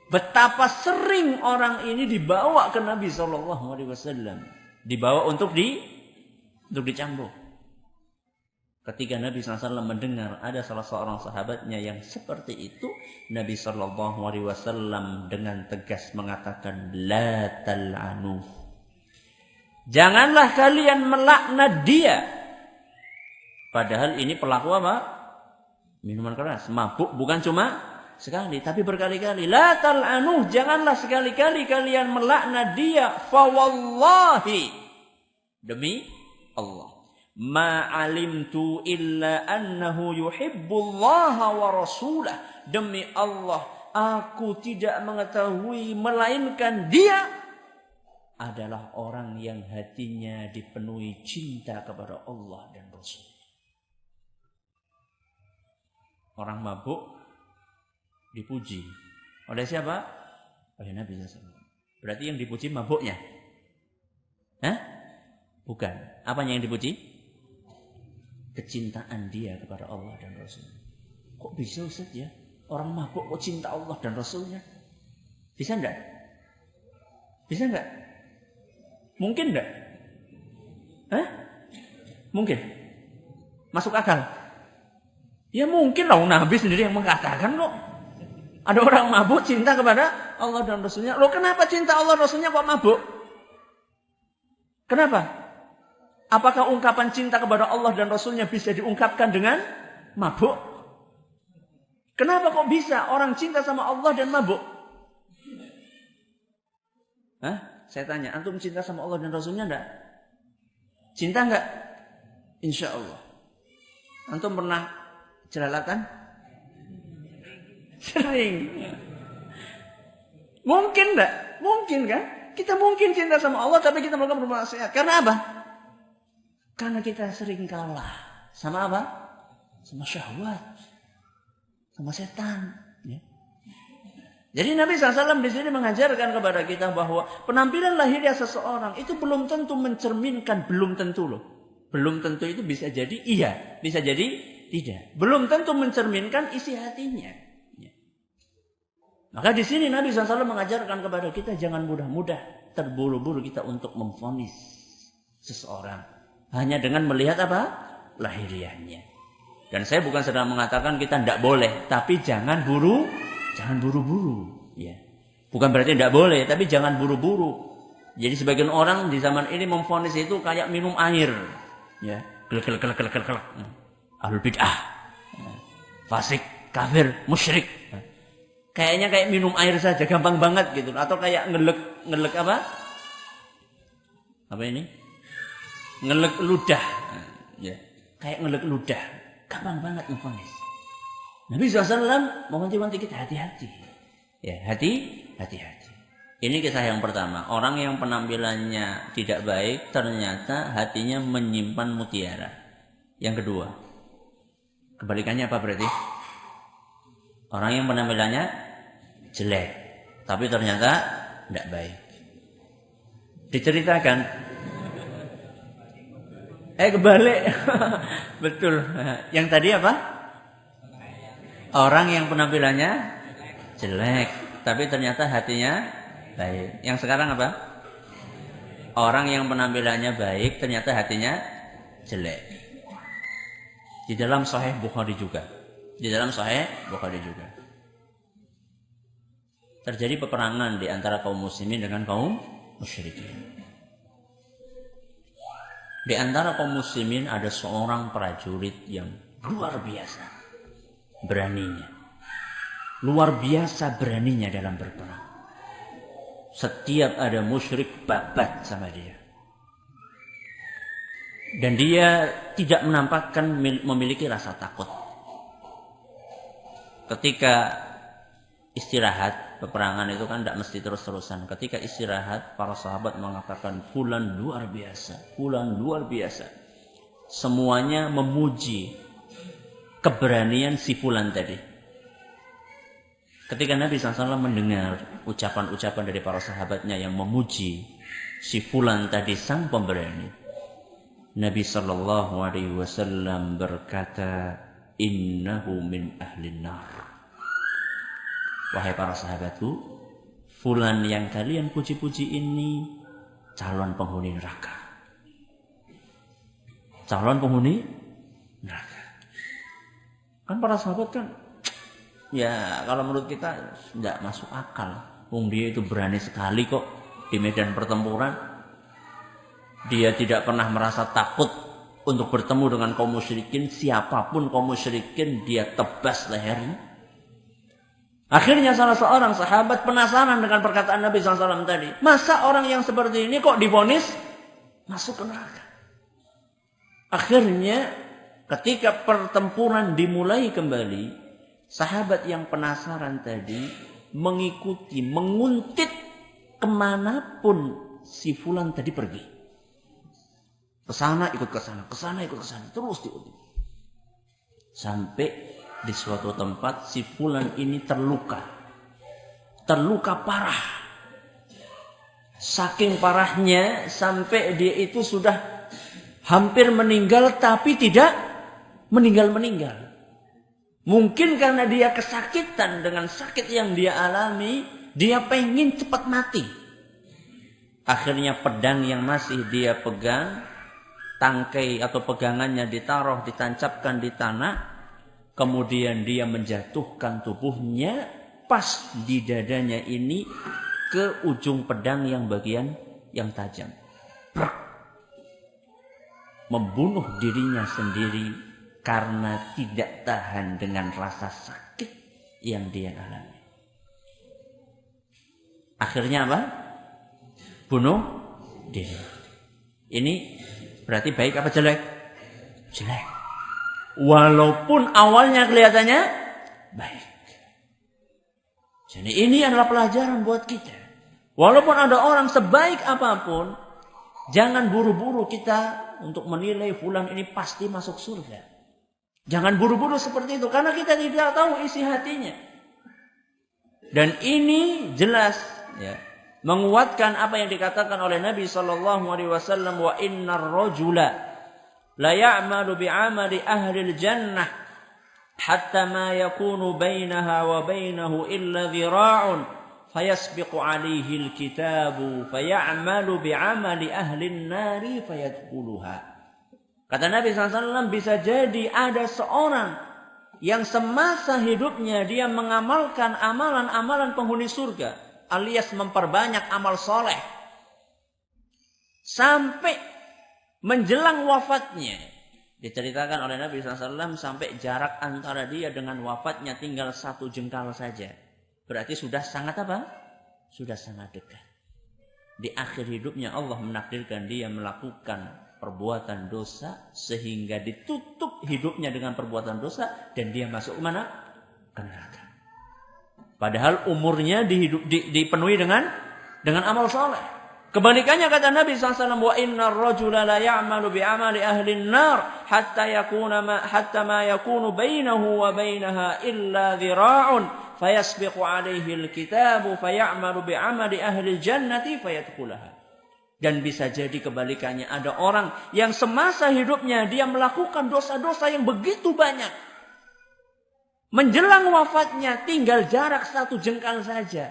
Betapa sering orang ini dibawa ke Nabi SAW. Dibawa untuk dicambuk. Ketika Nabi SAW mendengar ada salah seorang sahabatnya yang seperti itu, Nabi SAW dengan tegas mengatakan, La tal'anu. Janganlah kalian melaknat dia. Padahal ini pelaku apa? Minuman keras, mabuk, bukan cuma sekali, tapi berkali-kali. La tal'anu, janganlah sekali-kali kalian melaknat dia. Fa wallahi, demi Allah, ma alimtu illa annahu yuhibbullaha wa rasulah. Demi Allah, aku tidak mengetahui melainkan dia adalah orang yang hatinya dipenuhi cinta kepada Allah dan Rasul. Orang mabuk dipuji oleh siapa? Oleh Nabi SAW. Berarti yang dipuji mabuknya? Hah? Bukan. Apanya yang dipuji? Kecintaan dia kepada Allah dan Rasul. Kok bisa Ustaz ya? Orang mabuk kok cinta Allah dan Rasulnya? Bisa enggak? Bisa enggak? Mungkin enggak? Hah? Mungkin? Masuk akal? Ya mungkin lah, Nabi sendiri yang mengatakan kok. Ada orang mabuk cinta kepada Allah dan Rasulnya. Loh kenapa cinta Allah dan Rasulnya kok mabuk? Kenapa? Apakah ungkapan cinta kepada Allah dan Rasulnya bisa diungkapkan dengan mabuk? Kenapa kok bisa orang cinta sama Allah dan mabuk? Hah? Saya tanya, antum cinta sama Allah dan Rasulnya enggak? Cinta enggak? Insya Allah. Antum pernah jelalatan? Sering. Mungkin enggak? Mungkin kan? Kita mungkin cinta sama Allah tapi kita melakukan bermaksiat. Karena apa? Karena kita sering kalah. Sama apa? Sama syahwat. Sama setan. Ya. Jadi Nabi SAW di sini mengajarkan kepada kita bahwa penampilan lahiriah seseorang itu belum tentu mencerminkan, belum tentu loh. Belum tentu itu bisa jadi iya, bisa jadi tidak. Belum tentu mencerminkan isi hatinya. Ya. Maka di sini Nabi SAW mengajarkan kepada kita jangan mudah-mudah terburu-buru kita untuk memvonis seseorang. Hanya dengan melihat apa? Lahiriahnya. Dan saya bukan sedang mengatakan kita tidak boleh, tapi jangan buru-buru. Ya. Bukan berarti tidak boleh, tapi jangan buru-buru. Jadi sebagian orang di zaman ini memvonis itu kayak minum air. Ya. Gelek. Ahlul bid'ah. Fasik, kafir, musyrik. Kayaknya kayak minum air saja, gampang banget gitu. Atau kayak ngelek apa? Apa ini? Ngelek ludah. Ya. Kayak ngelek ludah. Gampang banget memvonis. Nabi SAW mewanti-wanti kita hati-hati. Ya, hati-hati. Ini kisah yang pertama. Orang yang penampilannya tidak baik, ternyata hatinya menyimpan mutiara. Yang kedua. Kebalikannya apa berarti? Orang yang penampilannya jelek, tapi ternyata tidak baik. Diceritakan. Kebalik. Betul. Yang tadi apa? Orang yang penampilannya jelek, tapi ternyata hatinya baik. Yang sekarang apa? Orang yang penampilannya baik, ternyata hatinya jelek. Di dalam Sahih Bukhari juga. Terjadi peperangan di antara kaum muslimin dengan kaum musyrikin. Di antara kaum muslimin ada seorang prajurit yang luar biasa beraninya. Luar biasa beraninya dalam berperang. Setiap ada musyrik babat sama dia. Dan dia tidak menampakkan memiliki rasa takut. Ketika istirahat, peperangan itu kan tidak mesti terus-terusan. Ketika istirahat, para sahabat mengatakan, fulan luar biasa. Semuanya memuji keberanian si fulan tadi. Ketika Nabi SAW mendengar ucapan-ucapan dari para sahabatnya yang memuji si fulan tadi sang pemberani, Nabi SAW berkata, innahu min ahlin nar. Wahai para sahabatku, fulan yang kalian puji-puji ini calon penghuni neraka. Calon penghuni neraka. Kan para sahabat kan, ya kalau menurut kita tidak masuk akal. Wong dia itu berani sekali kok di medan pertempuran. Dia tidak pernah merasa takut untuk bertemu dengan kaum musyrikin. Siapapun kaum musyrikin dia tebas lehernya. Akhirnya salah seorang sahabat penasaran dengan perkataan Nabi SAW tadi. Masa orang yang seperti ini kok divonis masuk ke neraka? Akhirnya ketika pertempuran dimulai kembali, sahabat yang penasaran tadi mengikuti, menguntit kemanapun si fulan tadi pergi. Kesana ikut kesana, kesana ikut kesana, terus diikuti. Sampai di suatu tempat si fulan ini terluka parah. Saking parahnya sampai dia itu sudah hampir meninggal tapi tidak meninggal. Mungkin karena dia kesakitan dengan sakit yang dia alami, dia pengen cepat mati. Akhirnya pedang yang masih dia pegang, tangkai atau pegangannya ditaruh, ditancapkan di tanah. Kemudian dia menjatuhkan tubuhnya pas di dadanya ini ke ujung pedang yang bagian yang tajam. Membunuh dirinya sendiri karena tidak tahan dengan rasa sakit yang dia alami. Akhirnya apa? Bunuh diri. Ini berarti baik apa jelek? Jelek. Walaupun awalnya kelihatannya baik. Jadi ini adalah pelajaran buat kita. Walaupun ada orang sebaik apapun, jangan buru-buru kita untuk menilai fulan ini pasti masuk surga. Jangan buru-buru seperti itu, karena kita tidak tahu isi hatinya. Dan ini jelas ya, menguatkan apa yang dikatakan oleh Nabi SAW, wa innar rajula la ya'malu bi'amali ahli al-jannah hatta ma yakunu bainaha wa bainahu illa dhira'un fayasbiqu 'alayhi al-kitabu fay'amalu bi'amali ahli an-nari fayadkhuluha. Kata Nabi SAW, bisa jadi ada seorang yang semasa hidupnya dia mengamalkan amalan-amalan penghuni surga, alias memperbanyak amal soleh sampai menjelang wafatnya. Diceritakan oleh Nabi SAW sampai jarak antara dia dengan wafatnya tinggal 1 jengkal saja. Berarti sudah sangat apa? Sudah sangat dekat. Di akhir hidupnya Allah menakdirkan dia melakukan perbuatan dosa sehingga ditutup hidupnya dengan perbuatan dosa dan dia masuk ke mana? Ke neraka. Padahal umurnya dipenuhi dengan amal soleh. Kebalikannya kata Nabi SAW, wa innar rajula la ya'malu bi'amali ahli an-nar hatta ma yakunu bainahu wa bainaha illa dhira'un fayasbiqu 'alayhi al-kitabu fay'amalu bi'amali ahli al-jannati fayadkhulaha. Dan bisa jadi kebalikannya, ada orang yang semasa hidupnya dia melakukan dosa-dosa yang begitu banyak. Menjelang wafatnya tinggal jarak 1 jengkal saja.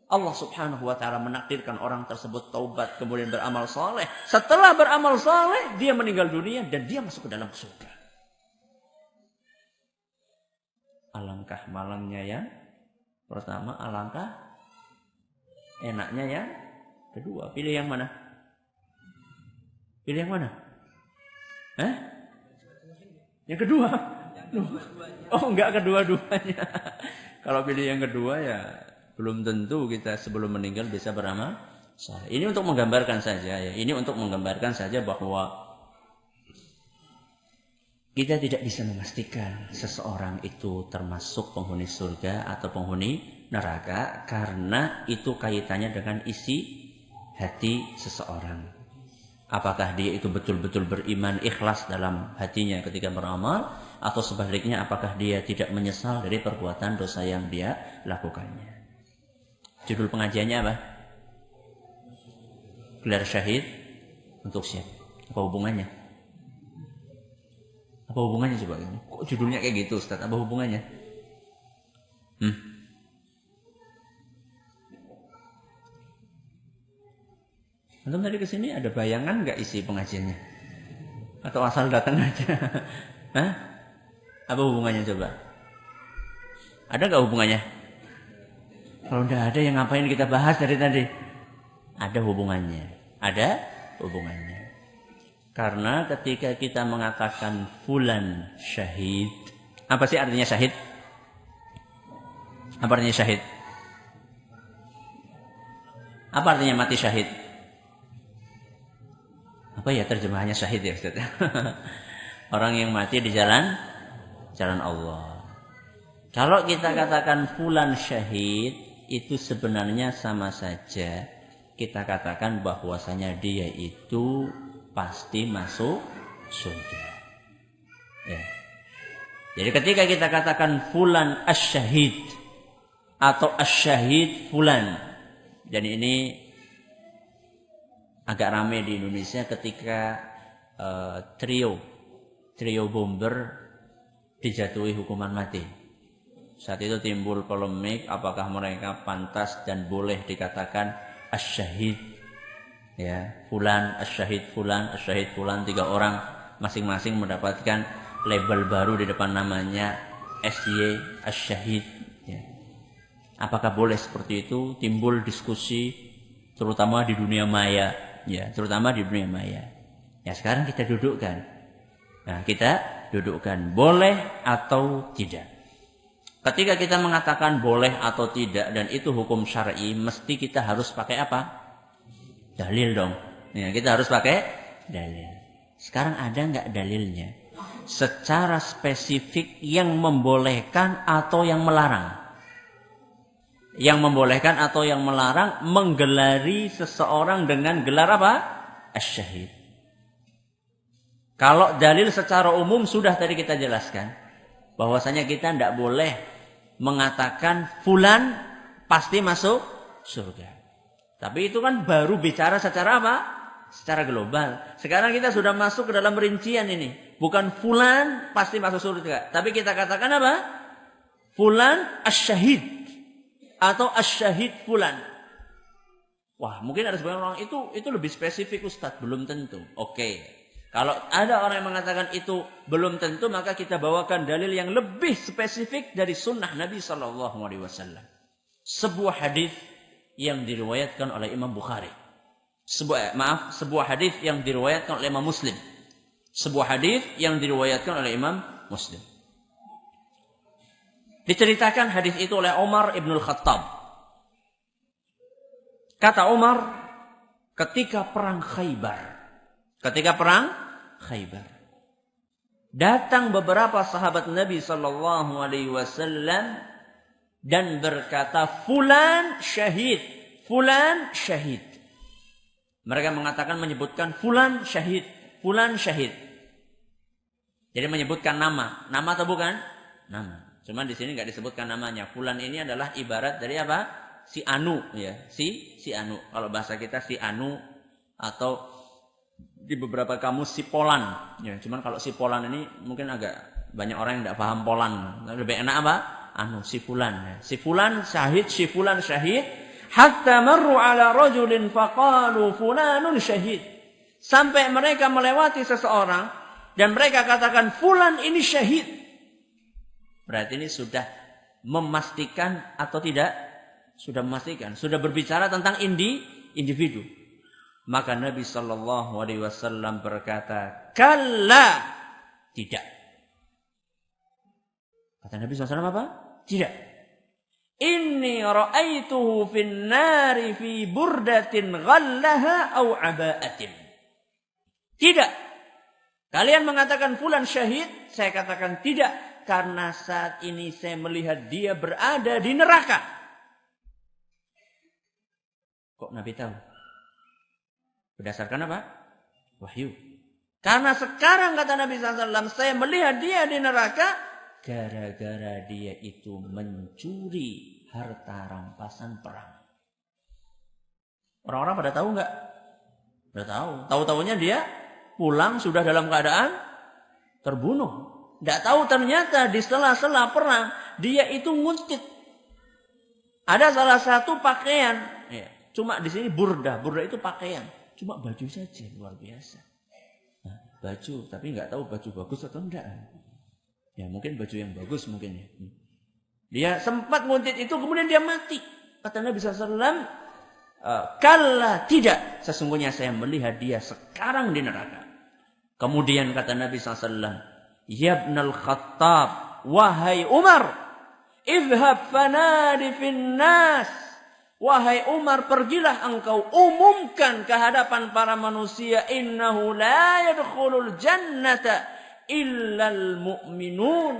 Allah Subhanahu wa ta'ala menakdirkan orang tersebut taubat kemudian beramal soleh. Setelah beramal soleh dia meninggal dunia dan dia masuk ke dalam surga. Alangkah malangnya ya pertama, alangkah enaknya ya kedua. Pilih yang mana? Pilih yang mana? Yang kedua? Oh, enggak kedua-duanya. Kalau pilih yang kedua ya belum tentu kita sebelum meninggal bisa beramal soleh. Ini untuk menggambarkan saja ya. Ini untuk menggambarkan saja bahwa kita tidak bisa memastikan seseorang itu termasuk penghuni surga atau penghuni neraka karena itu kaitannya dengan isi hati seseorang. Apakah dia itu betul-betul beriman, ikhlas dalam hatinya ketika beramal, atau sebaliknya apakah dia tidak menyesal dari perbuatan dosa yang dia lakukannya. Judul pengajiannya apa? Gelar syahid untuk siapa? Apa hubungannya? Apa hubungannya coba? Kok judulnya kayak gitu, Ustaz? Apa hubungannya? Antum tadi kesini ada bayangan nggak isi pengajiannya? Atau asal datang aja? Hah? Apa hubungannya coba? Ada nggak hubungannya? Kalau nggak ada, yang ngapain kita bahas dari tadi? Ada hubungannya. Ada hubungannya. Karena ketika kita mengatakan fulan syahid, apa sih artinya syahid? Apa artinya syahid? Apa artinya mati syahid? Apa ya terjemahannya syahid ya Ustaz? Orang yang mati di jalan Allah. Kalau kita katakan fulan syahid, itu sebenarnya sama saja kita katakan bahwasanya dia itu pasti masuk surga. Ya. Jadi ketika kita katakan fulan asy-syahid atau asy-syahid fulan, dan ini agak ramai di Indonesia ketika trio bomber dijatuhi hukuman mati. Saat itu timbul polemik apakah mereka pantas dan boleh dikatakan asy-syahid. Ya, fulan, asy-syahid fulan, asy-syahid fulan, 3 orang masing-masing mendapatkan label baru di depan namanya SY, asy-syahid. Ya. Apakah boleh seperti itu? Timbul diskusi terutama di dunia maya. Ya, terutama di dunia maya. Ya, sekarang kita dudukkan. Nah, kita dudukkan boleh atau tidak. Ketika kita mengatakan boleh atau tidak dan itu hukum syar'i, mesti kita harus pakai apa? Dalil dong. Ya, kita harus pakai dalil. Sekarang ada nggak dalilnya? Secara spesifik yang membolehkan atau yang melarang? Yang membolehkan atau yang melarang menggelari seseorang dengan gelar apa? Asy-syahid. Kalau dalil secara umum sudah tadi kita jelaskan. Bahwasanya kita tidak boleh mengatakan fulan pasti masuk surga. Tapi itu kan baru bicara secara apa? Secara global. Sekarang kita sudah masuk ke dalam rincian ini. Bukan fulan pasti masuk surga. Tapi kita katakan apa? Fulan asy-syahid. Atau asy-syahid fulan. Wah, mungkin ada sebagian orang itu lebih spesifik Ustaz. Belum tentu. Oke. Kalau ada orang yang mengatakan itu belum tentu, maka kita bawakan dalil yang lebih spesifik dari sunnah Nabi SAW. Sebuah hadis yang diriwayatkan oleh Imam Bukhari. Sebuah hadis yang diriwayatkan oleh Imam Muslim. Sebuah hadis yang diriwayatkan oleh Imam Muslim. Diceritakan hadis itu oleh Umar ibn al-Khattab. Kata Umar, ketika perang Khaybar, datang beberapa sahabat Nabi sallallahu alaihi wasallam dan berkata, fulan syahid. Mereka menyebutkan fulan syahid. Jadi menyebutkan nama atau bukan? Nama. Cuman di sini nggak disebutkan namanya. Fulan ini adalah ibarat dari apa? Si Anu, ya. Si Anu. Kalau bahasa kita si Anu, atau di beberapa kamus si Polan. Ya, cuman kalau si Polan ini mungkin agak banyak orang yang tidak paham Polan. Lebih enak apa? Anu, si fulan. Si fulan syahid, hatta marru ala rajulin faqalu fulanun syahid. Sampai mereka melewati seseorang dan mereka katakan fulan ini syahid. Berarti ini sudah memastikan atau tidak? Sudah memastikan, sudah berbicara tentang individu. Maka Nabi sallallahu alaihi wasallam berkata, "Kalla." Tidak. Kata Nabi SAW apa? Tidak. Inni ra'aituhu fin nari fi burdatin ghallaha aw aba'atin. Tidak. Kalian mengatakan fulan syahid, saya katakan tidak, karena saat ini saya melihat dia berada di neraka. Kok Nabi tahu? Berdasarkan apa? Wahyu. Karena sekarang kata Nabi SAW, saya melihat dia di neraka gara-gara dia itu mencuri harta rampasan perang. Orang-orang pada tahu nggak? Pada tahu. Tahu-tahunya dia pulang sudah dalam keadaan terbunuh. Tidak tahu ternyata di sela-sela perang dia itu nguntit. Ada salah satu pakaian, ya, cuma di sini burdah itu pakaian, cuma baju saja luar biasa. Nah, baju, tapi nggak tahu baju bagus atau enggak. Ya mungkin baju yang bagus mungkin ya. Dia sempat nguntit itu kemudian dia mati. Kata Nabi SAW, kalla tidak, sesungguhnya saya melihat dia sekarang di neraka. Kemudian kata Nabi SAW, ya ibnal Khattab, wahai Umar, idhab fanadi finnas. Wahai Umar, pergilah engkau umumkan ke hadapan para manusia, innahu la yadkhulul jannata illal mu'minun.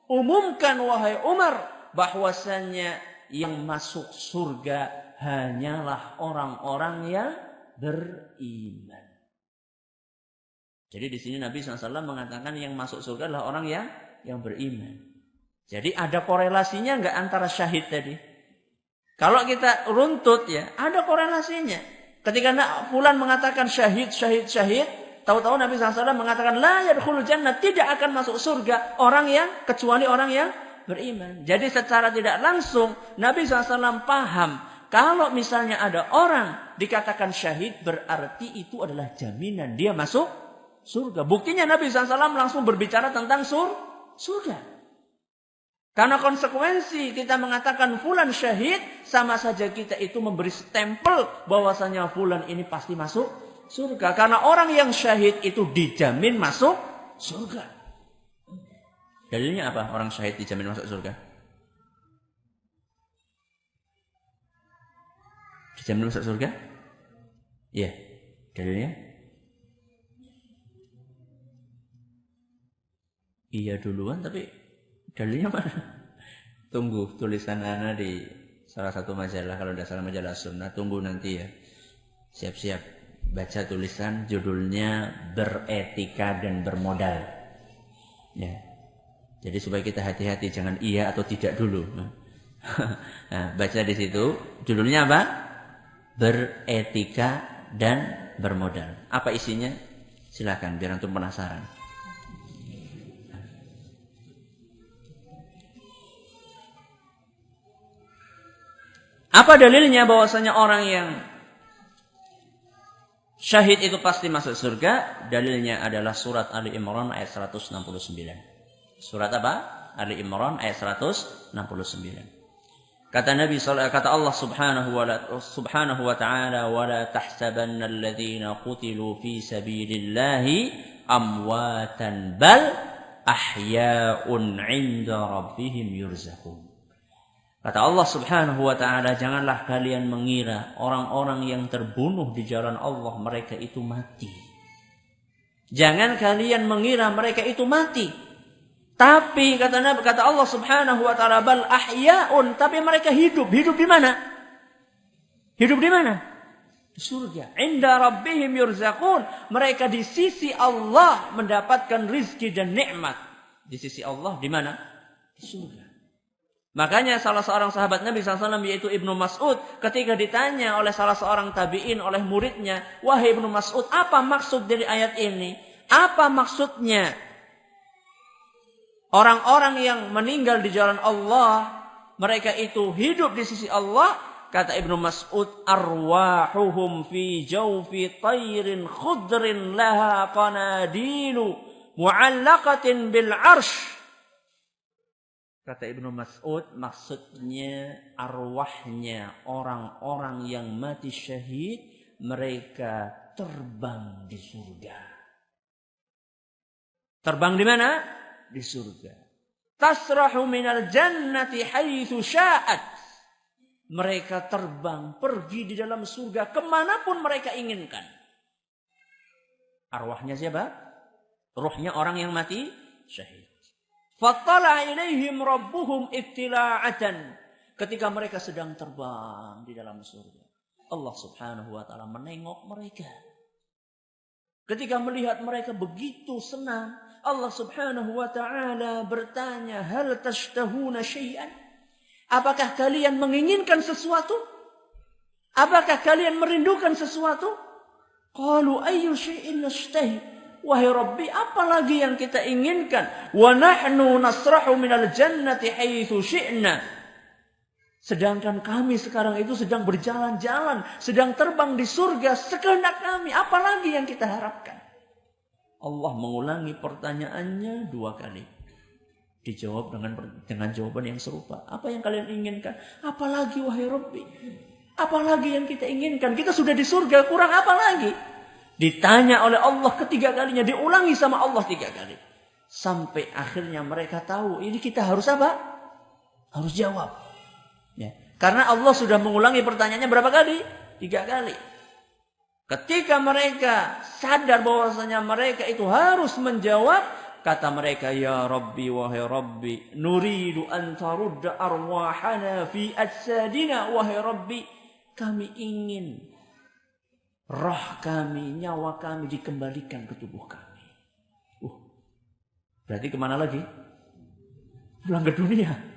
Umumkan wahai Umar bahwasannya yang masuk surga hanyalah orang-orang yang beriman. Jadi di sini Nabi SAW mengatakan yang masuk surga adalah orang yang beriman. Jadi ada korelasinya nggak antara syahid tadi? Kalau kita runtut ya, ada korelasinya. Ketika fulan mengatakan syahid, tahu-tahu Nabi SAW mengatakan la yadkhulul jannah, tidak akan masuk surga kecuali orang yang beriman. Jadi secara tidak langsung Nabi SAW paham kalau misalnya ada orang dikatakan syahid berarti itu adalah jaminan dia masuk surga. Buktinya Nabi SAW langsung berbicara tentang surga. Karena konsekuensi kita mengatakan fulan syahid, sama saja kita itu memberi stempel bahwasanya fulan ini pasti masuk surga. Karena orang yang syahid itu dijamin masuk surga. Dalilnya apa orang syahid dijamin masuk surga? Dijamin masuk surga? Iya, dalilnya? Iya duluan tapi dalilnya mana? Tunggu tulisan Ana di salah satu majalah, kalau tidak salah majalah Sunnah. Tunggu nanti ya. Siap-siap baca tulisan judulnya beretika dan bermodal. Ya. Jadi supaya kita hati-hati, jangan iya atau tidak dulu. Nah, baca di situ judulnya apa? Beretika dan bermodal. Apa isinya? Silakan biar antum penasaran. Apa dalilnya bahwasanya orang yang syahid itu pasti masuk surga? Dalilnya adalah surat Ali Imran ayat 169. Surat apa? Ali Imran ayat 169. Kata Nabi kata Allah Subhanahu wa ta'ala, wa la tahsabanna alladhina qutilu fi sabilillahi amwatan bal ahya'un 'inda rabbihim yurzaqun. Kata Allah Subhanahu wa ta'ala, janganlah kalian mengira orang-orang yang terbunuh di jalan Allah mereka itu mati. Jangan kalian mengira mereka itu mati. Tapi kata Allah Subhanahu wa ta'ala, bal ahya'un, tapi mereka hidup. Hidup di mana? Hidup di mana? Di surga. Inda rabbihim yurzaqun. Mereka di sisi Allah mendapatkan rizki dan nikmat. Di sisi Allah di mana? Di surga. Makanya salah seorang sahabat Nabi SAW yaitu Ibnu Mas'ud ketika ditanya oleh salah seorang tabi'in oleh muridnya, wahai Ibnu Mas'ud, apa maksud dari ayat ini? Apa maksudnya? Orang-orang yang meninggal di jalan Allah, mereka itu hidup di sisi Allah. Kata Ibnu Mas'ud, arwahuhum fi jawfi tayrin khudrin laha qanadilu mu'allaqatin bil arsh. Kata Ibnu Mas'ud, maksudnya arwahnya orang-orang yang mati syahid, mereka terbang di surga. Terbang di mana? Di surga. Tasrahu minal jannati haitsu sya'at. Mereka terbang, pergi di dalam surga kemanapun mereka inginkan. Arwahnya siapa? Ruhnya orang yang mati syahid. Fattala ilaihim rabbuhum ittila'atan. Ketika mereka sedang terbang di dalam surga, Allah Subhanahu wa ta'ala menengok mereka. Ketika melihat mereka begitu senang, Allah Subhanahu wa taala bertanya, "Hal tashtahuna syai'an?" Apakah kalian menginginkan sesuatu? Apakah kalian merindukan sesuatu? Qalu ayyu syai'in nashtahi? Wahai Rabbi, apa lagi yang kita inginkan? Wa nahnu nasrahu minal jannati haitsu syi'na. Sedangkan kami sekarang itu sedang berjalan-jalan, sedang terbang di surga sekehendak kami. Apa lagi yang kita harapkan? Allah mengulangi pertanyaannya 2 kali. Dijawab dengan jawaban yang serupa. Apa yang kalian inginkan? Apalagi wahai Rabbi? Apalagi yang kita inginkan? Kita sudah di surga, kurang apa lagi? Ditanya oleh Allah ketiga kalinya, diulangi sama Allah 3 kali. Sampai akhirnya mereka tahu, ini kita harus apa? Harus jawab. Ya. Karena Allah sudah mengulangi pertanyaannya berapa kali? 3 kali. Ketika mereka sadar bahwasanya mereka itu harus menjawab, kata mereka, "Ya Rabbi, wahai Rabbi, nuridu an tarudda arwahana fi ajsadina." Wahai Rabbi, kami ingin roh kami, nyawa kami dikembalikan ke tubuh kami. Berarti kemana lagi? Pulang ke dunia.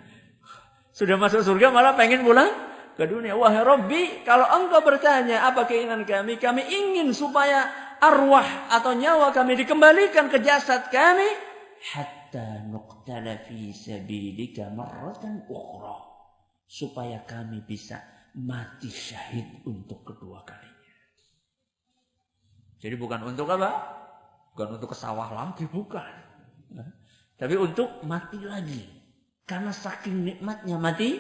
Sudah masuk surga malah pengen pulang ke dunia. Wahai Rabbi, kalau engkau bertanya apa keinginan kami, kami ingin supaya arwah atau nyawa kami dikembalikan ke jasad kami. Hatta nuqtala fi sabilika marratan ukhra. Supaya kami bisa mati syahid untuk kedua kalinya. Jadi bukan untuk apa? Bukan untuk ke sawah lagi, bukan. Tapi untuk mati lagi. Karena saking nikmatnya mati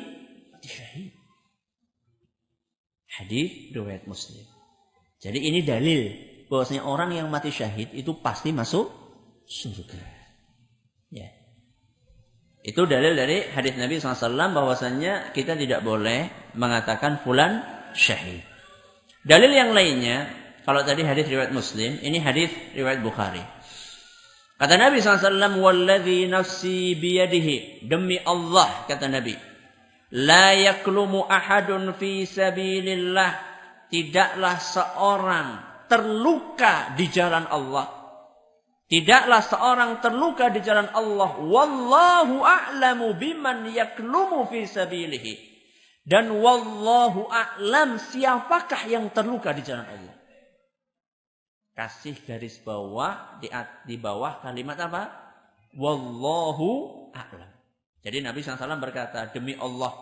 syahid. Hadis riwayat Muslim. Jadi ini dalil bahwasanya orang yang mati syahid itu pasti masuk surga. Ya. Itu dalil dari hadis Nabi SAW bahwasanya kita tidak boleh mengatakan fulan syahid. Dalil yang lainnya, kalau tadi hadis riwayat Muslim, ini hadis riwayat Bukhari. Kata Nabi SAW, "Walladzi nafsi biyadihi." Demi Allah, kata Nabi, "La yaklumu ahadun fi sabilillah." Tidaklah seorang terluka di jalan Allah. Tidaklah seorang terluka di jalan Allah. Wallahu a'lamu biman yaklumu fi sabilihi. Dan wallahu a'lam, siapakah yang terluka di jalan Allah. Kasih garis bawah di bawah kalimat apa? Wallahu a'lam. Jadi Nabi SAW berkata, demi Allah,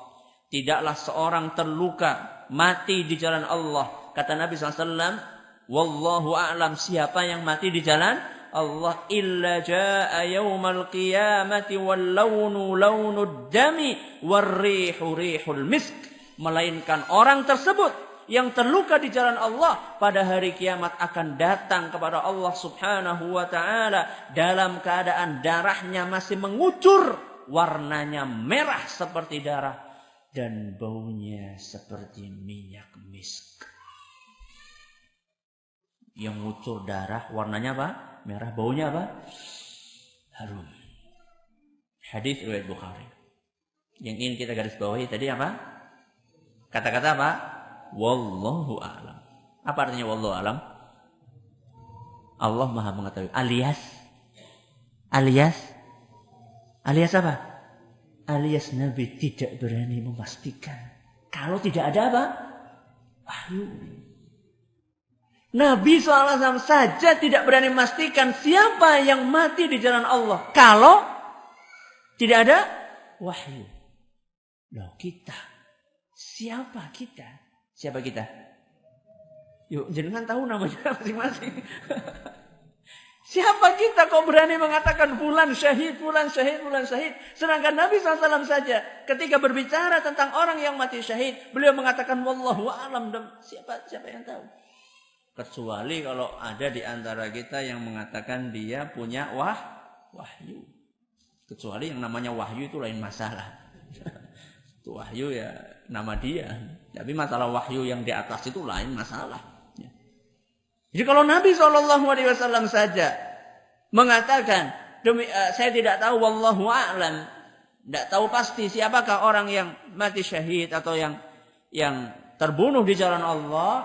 tidaklah seorang terluka, mati di jalan Allah. Kata Nabi SAW, wallahu a'lam, siapa yang mati di jalan Allah, illa jaa yaumal qiyamati wal launu launud dami war rihu rihul misk. Melainkan orang tersebut yang terluka di jalan Allah pada hari kiamat akan datang kepada Allah Subhanahu wa ta'ala dalam keadaan darahnya masih mengucur, warnanya merah seperti darah dan baunya seperti minyak misk. Yang ngucur darah warnanya apa? Merah, baunya apa? Harum. Hadis riwayat Bukhari. Yang ingin kita garis bawahi tadi apa? Kata-kata apa? Wallahu a'lam. Apa artinya wallahu a'lam? Allah Maha mengetahui. Alias apa? Alias Nabi tidak berani memastikan. Kalau tidak ada apa? Wahyu. Nabi SAW saja tidak berani memastikan siapa yang mati di jalan Allah. Kalau tidak ada wahyu. Loh, kita. Siapa kita? Siapa kita? Yuk, jangan tahu namanya masing-masing. Siapa kita kok berani mengatakan fulan syahid, fulan syahid, fulan syahid. Sedangkan Nabi SAW saja ketika berbicara tentang orang yang mati syahid, beliau mengatakan wallahu a'lam. Siapa yang tahu? Kecuali kalau ada di antara kita yang mengatakan dia punya wahyu. Kecuali yang namanya wahyu itu lain masalah. Itu wahyu ya nama dia. Tapi masalah wahyu yang di atas itu lain masalah. Jadi kalau Nabi SAW saja mengatakan, saya tidak tahu, wallahu a'lam, tidak tahu pasti siapakah orang yang mati syahid atau yang terbunuh di jalan Allah,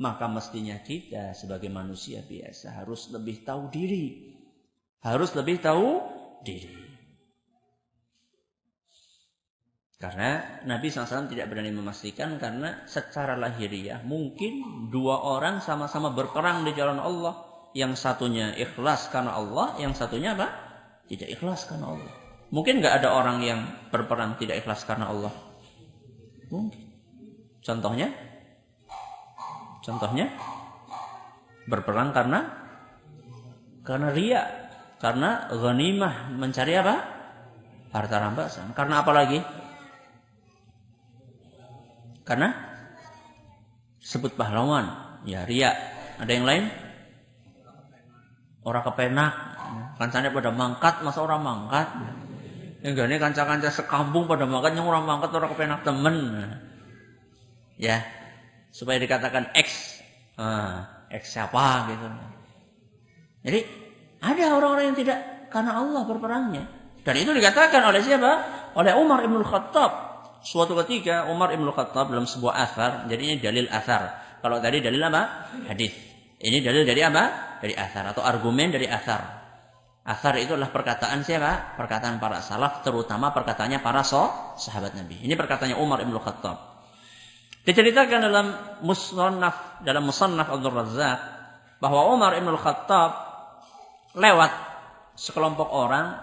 maka mestinya kita sebagai manusia biasa harus lebih tahu diri. Harus lebih tahu diri. Karena Nabi SAW tidak berani memastikan karena secara lahiriah mungkin dua orang sama-sama berperang di jalan Allah. Yang satunya ikhlas karena Allah, yang satunya apa? Tidak ikhlas karena Allah. Mungkin nggak ada orang yang berperang tidak ikhlas karena Allah? Mungkin. Contohnya berperang karena riya, karena ghanimah, mencari apa? Harta rampasan. Karena apa lagi? Karena sebut pahlawan, ya riya. Ada yang lain? Orang kepenak, kancane pada mangkat, masa orang mangkat? Yang gane kanca-kanca sekampung pada mangkat, yang orang mangkat orang kepenak temen. Ya, supaya dikatakan X siapa gitu. Jadi ada orang-orang yang tidak karena Allah berperangnya. Dan itu dikatakan oleh siapa? Oleh Umar Ibn Khattab. Suatu ketika Umar Ibn Khattab dalam sebuah athar, jadi ini dalil athar. Kalau tadi dalil apa? Hadis. Ini dalil dari apa? Dari athar atau argumen dari athar. Athar itu adalah perkataan siapa? Perkataan para salaf, terutama perkataannya para sahabat Nabi. Ini perkataannya Umar Ibn Khattab. Diceritakan dalam Musannaf Abdul Razzaq bahwa Umar Ibn Khattab lewat sekelompok orang,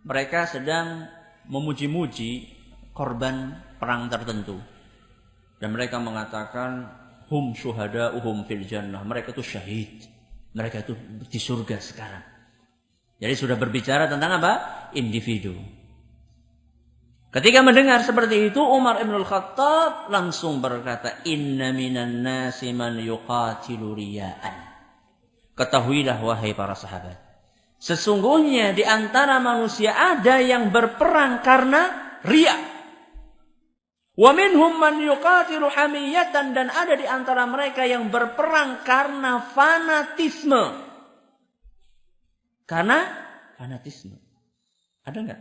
mereka sedang memuji-muji korban perang tertentu. Dan mereka mengatakan hum syuhada'uhum fil jannah. Mereka itu syahid. Mereka itu di surga sekarang. Jadi sudah berbicara tentang apa? Individu. Ketika mendengar seperti itu, Umar Ibn Khattab langsung berkata, inna minan nasi man yuqatilu riya'an. Ketahuilah wahai para sahabat, sesungguhnya di antara manusia ada yang berperang karena riya. Wa minhum man yuqatilu hamiyatan, dan ada di antara mereka yang berperang karena fanatisme. Karena fanatisme. Ada enggak?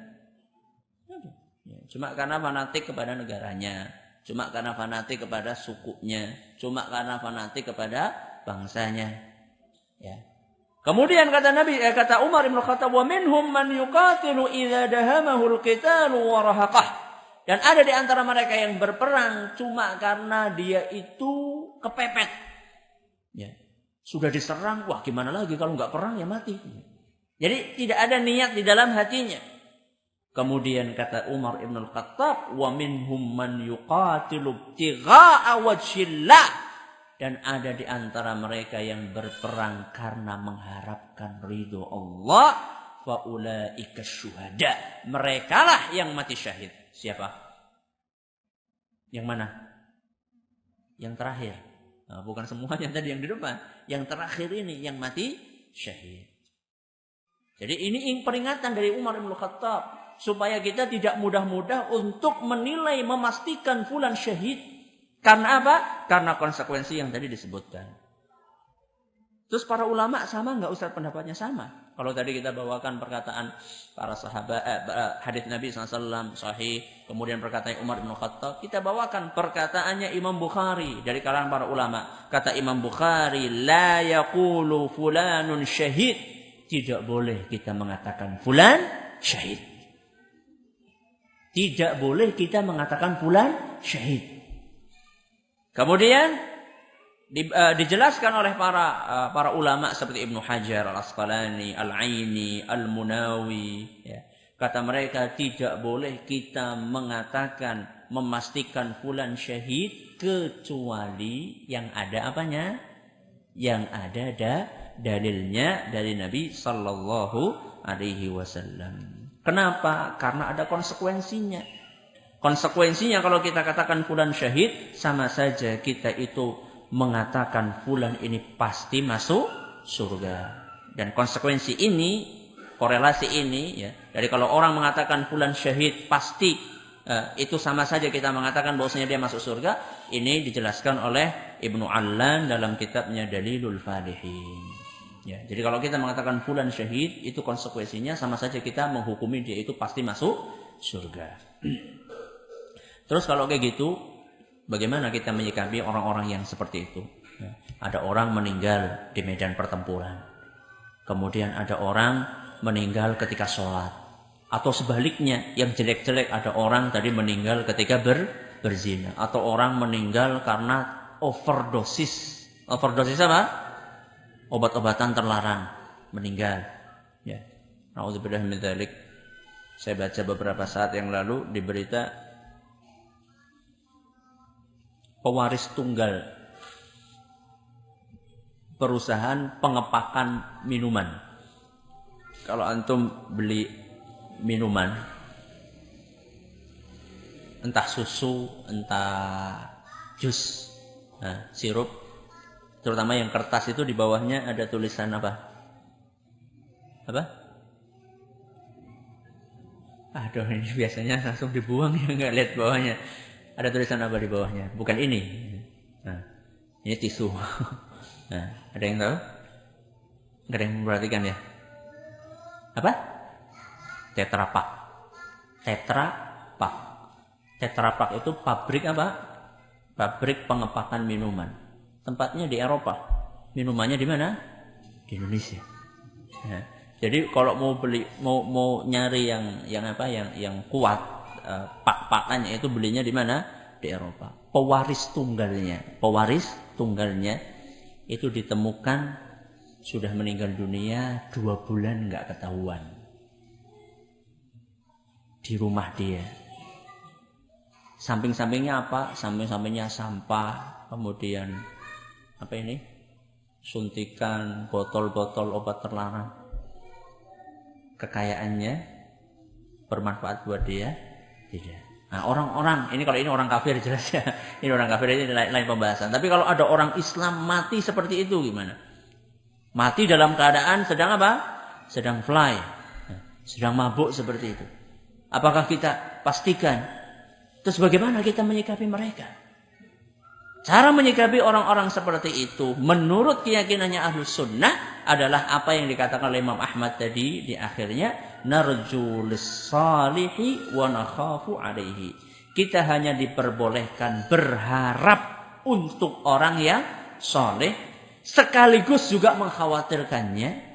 Ada. Ya, cuma karena fanatik kepada negaranya, cuma karena fanatik kepada sukunya, cuma karena fanatik kepada bangsanya. Ya. Kemudian kata Umar Ibn Khattab, wa minhum man yuqatilu idza dahamahu al-qitalu wa rahaqah. Dan ada di antara mereka yang berperang cuma karena dia itu kepepet. Ya. Sudah diserang, wah gimana lagi kalau nggak perang ya mati. Jadi tidak ada niat di dalam hatinya. Kemudian kata Umar Ibn Khattab, wa minhum man yuqatilu ibtigha'a wajhillah. Dan ada di antara mereka yang berperang karena mengharapkan ridho Allah. Fa ulaika syuhada. Merekalah yang mati syahid. Siapa? Yang mana? Yang terakhir. Nah, bukan semuanya tadi yang di depan. Yang terakhir ini yang mati syahid. Jadi ini peringatan dari Umar Ibn Khattab. Supaya kita tidak mudah-mudah untuk menilai, memastikan fulan syahid. Karena apa? Karena konsekuensi yang tadi disebutkan. Terus para ulama sama nggak Ustaz pendapatnya sama? Kalau tadi kita bawakan perkataan para sahabat, hadis Nabi SAW sahih, kemudian perkataan Umar bin Khattab, kita bawakan perkataannya Imam Bukhari dari kalangan para ulama. Kata Imam Bukhari, la yaqulu fulanun syahid. Tidak boleh kita mengatakan fulan syahid. Tidak boleh kita mengatakan fulan syahid. Kemudian dijelaskan oleh para ulama seperti Ibnu Hajar Al-Asqalani, Al-Aini, Al-Munawi. Ya. Kata mereka tidak boleh kita mengatakan, memastikan fulan syahid kecuali yang ada apanya? Yang ada dalilnya dari Nabi Sallallahu Alaihi Wasallam. Kenapa? Karena ada konsekuensinya. Konsekuensinya kalau kita katakan fulan syahid, sama saja kita itu mengatakan fulan ini pasti masuk surga. Dan konsekuensi ini, korelasi ini, ya, dari kalau orang mengatakan fulan syahid pasti, itu sama saja kita mengatakan bahwasanya dia masuk surga. Ini dijelaskan oleh Ibnu Allan dalam kitabnya Dalilul Falihin. Ya, jadi kalau kita mengatakan fulan syahid, itu konsekuensinya sama saja kita menghukumi dia itu pasti masuk surga. Terus kalau kayak gitu, bagaimana kita menyikapi orang-orang yang seperti itu? Ada orang meninggal di medan pertempuran. Kemudian ada orang meninggal ketika sholat. Atau sebaliknya, yang jelek-jelek, ada orang tadi meninggal ketika berzina. Atau orang meninggal karena overdosis. Overdosis apa? Obat-obatan terlarang. Meninggal. Ya. Na'udzubillah min dzalik. Saya baca beberapa saat yang lalu di berita pewaris tunggal perusahaan pengepakan minuman. Kalau antum beli minuman, entah susu, entah jus, sirup, terutama yang kertas itu di bawahnya ada tulisan apa? Apa? Aduh, ini biasanya langsung dibuang ya, nggak lihat bawahnya. Ada tulisan apa di bawahnya? Bukan ini. Nah, ini tisu. Nah, ada yang tahu? Nggak ada yang memperhatikan ya? Apa? Tetra Pak. Tetra Pak. Tetra Pak itu pabrik apa? Pabrik pengepakan minuman. Tempatnya di Eropa. Minumannya di mana? Di Indonesia. Nah, jadi kalau mau beli, mau nyari yang kuat, pak-pakannya itu belinya di mana? Di Eropa. Pewaris tunggalnya itu ditemukan sudah meninggal dunia 2 bulan nggak ketahuan di rumah dia. Samping-sampingnya apa? Samping-sampingnya sampah, kemudian apa ini? Suntikan, botol-botol obat terlarang. Kekayaannya bermanfaat buat dia? Tidak. Nah, orang-orang, ini kalau ini orang kafir jelas ya. Ini orang kafir, ini lain pembahasan. Tapi kalau ada orang Islam mati seperti itu gimana? Mati dalam keadaan sedang apa? Sedang fly. Sedang mabuk seperti itu. Apakah kita pastikan? Terus bagaimana kita menyikapi mereka? Cara menyikapi orang-orang seperti itu menurut keyakinannya Ahlus Sunnah adalah apa yang dikatakan oleh Imam Ahmad tadi di akhirnya, narju lis-salihi wa nakhafu alaihi. Kita hanya diperbolehkan berharap untuk orang yang soleh, sekaligus juga mengkhawatirkannya.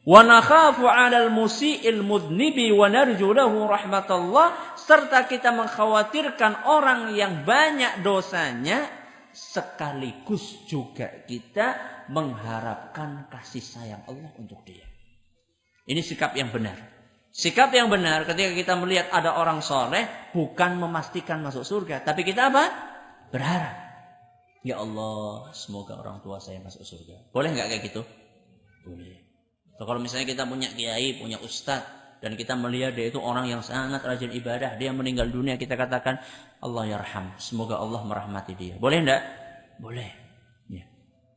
Wa nakhafu 'alal musii'il mudnibi wa narju lahu rahmatullah, serta kita mengkhawatirkan orang yang banyak dosanya, sekaligus juga kita mengharapkan kasih sayang Allah untuk dia. Ini sikap yang benar. Sikap yang benar ketika kita melihat ada orang soleh, bukan memastikan masuk surga, tapi kita apa? Berharap. Ya Allah, semoga orang tua saya masuk surga. Boleh nggak kayak gitu? Boleh. So, kalau misalnya kita punya kiai, punya ustadz, dan kita melihat dia itu orang yang sangat rajin ibadah, dia meninggal dunia, kita katakan Allah yarham, semoga Allah merahmati dia. Boleh enggak? Boleh. Ya.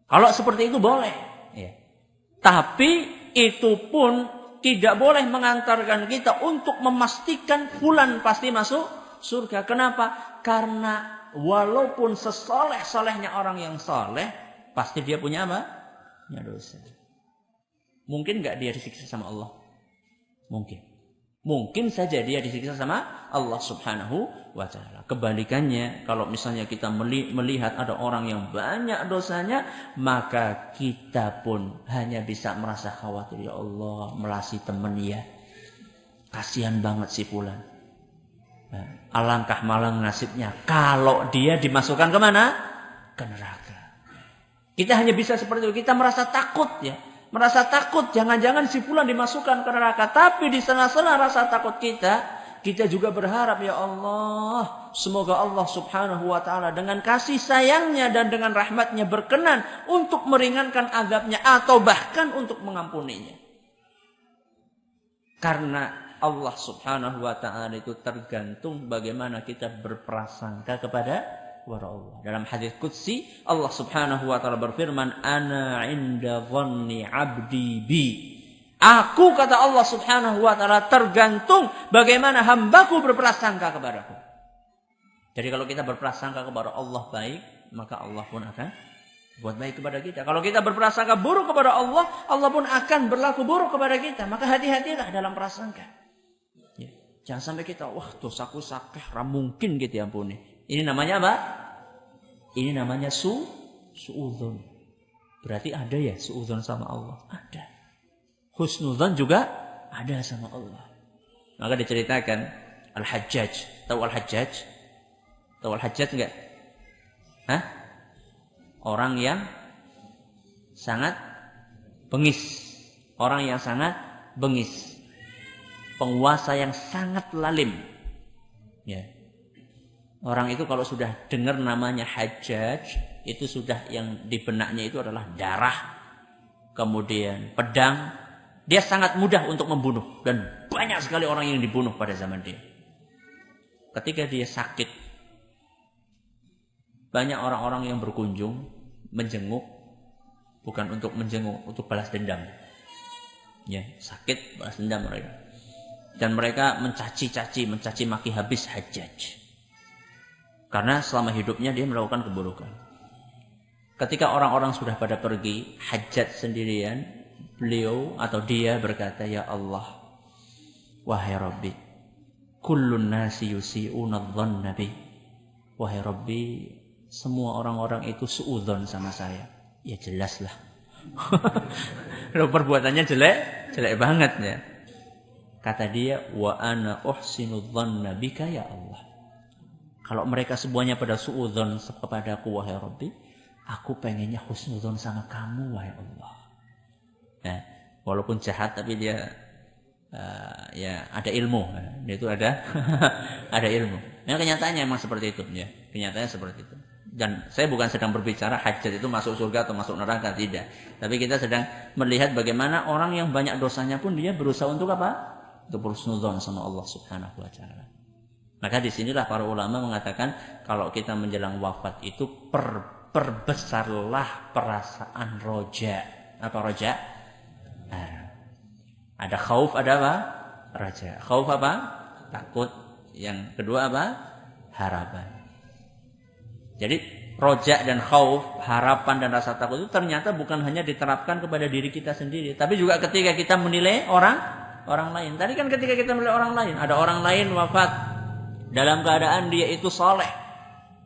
Kalau seperti itu boleh. Ya. Tapi itu pun tidak boleh mengantarkan kita untuk memastikan fulan pasti masuk surga. Kenapa? Karena walaupun sesoleh-solehnya orang yang soleh, pasti dia punya apa? Punya dosa. Mungkin enggak dia disiksa sama Allah? Mungkin. Mungkin saja dia disiksa sama Allah Subhanahu wa ta'ala. Kebalikannya, kalau misalnya kita melihat ada orang yang banyak dosanya, maka kita pun hanya bisa merasa khawatir. Ya Allah, melasi teman ya. Kasihan banget si fulan. Nah, alangkah malang nasibnya kalau dia dimasukkan kemana? Ke neraka. Kita hanya bisa seperti itu. Kita merasa takut ya. Merasa takut jangan-jangan si fulan dimasukkan ke neraka. Tapi di sela-sela rasa takut kita juga berharap, ya Allah, semoga Allah Subhanahu wa ta'ala dengan kasih sayangnya dan dengan rahmatnya berkenan untuk meringankan azabnya atau bahkan untuk mengampuninya. Karena Allah Subhanahu wa ta'ala itu tergantung bagaimana kita berprasangka kepada Allah. Dalam hadis qudsi Allah Subhanahu wa ta'ala berfirman, ana 'inda dhanni 'abdi bi. Aku, kata Allah Subhanahu wa ta'ala, tergantung bagaimana hambaku berprasangka kepadaku. Jadi kalau kita berprasangka kepada Allah baik, maka Allah pun akan buat baik kepada kita. Kalau kita berprasangka buruk kepada Allah, Allah pun akan berlaku buruk kepada kita. Maka hati-hatilah dalam prasangka. Ya. Jangan sampai kita, wah dosaku sakeh, mungkin gitu ya ampuni. Ini namanya apa? Ini namanya suudzon. Berarti ada ya suudzon sama Allah? Ada. Husnudzon juga ada sama Allah. Maka diceritakan Al-Hajjaj. Tahu Al-Hajjaj? Tahu Al-Hajjaj enggak? Hah? Orang yang sangat bengis. Orang yang sangat bengis. Penguasa yang sangat lalim. Ya. Orang itu kalau sudah dengar namanya Hajjaj, itu sudah yang di benaknya itu adalah darah, kemudian pedang. Dia sangat mudah untuk membunuh dan banyak sekali orang yang dibunuh pada zaman dia. Ketika dia sakit, banyak orang-orang yang berkunjung menjenguk, bukan untuk menjenguk, untuk balas dendam. Ya, sakit balas dendam mereka. Dan mereka mencaci maki habis Hajjaj. Karena selama hidupnya dia melakukan keburukan. Ketika orang-orang sudah pada pergi, Hajjaj sendirian, beliau atau dia berkata, ya Allah, wahai Rabbi, kullun nasi yusi'una dhanna bi. Wahai Rabbi, semua orang-orang itu suudzon sama saya. Ya jelaslah. Loh, perbuatannya jelek banget ya. Kata dia, wa ana uhsinu dhanna bika ya Allah. Kalau mereka semuanya pada suudzon kepadaku, wahai Rabbi, aku pengennya husnudzon sama kamu, wahai Allah. Nah, walaupun jahat tapi dia ya ada ilmu. Dia itu ada ada ilmu. Nah, kenyataannya memang seperti itu ya. Kenyataannya seperti itu. Dan saya bukan sedang berbicara Hajjaj itu masuk surga atau masuk neraka, tidak. Tapi kita sedang melihat bagaimana orang yang banyak dosanya pun dia berusaha untuk apa? Untuk husnudzon sama Allah Subhanahu wa taala. Maka disinilah para ulama mengatakan kalau kita menjelang wafat itu perbesarlah perasaan roja. Apa roja? Ada khauf, ada apa? Raja. Khauf apa? Takut. Yang kedua apa? Harapan. Jadi roja dan khauf, harapan dan rasa takut itu ternyata bukan hanya diterapkan kepada diri kita sendiri, tapi juga ketika kita menilai orang lain. Tadi kan ketika kita menilai orang lain, ada orang lain wafat dalam keadaan dia itu saleh.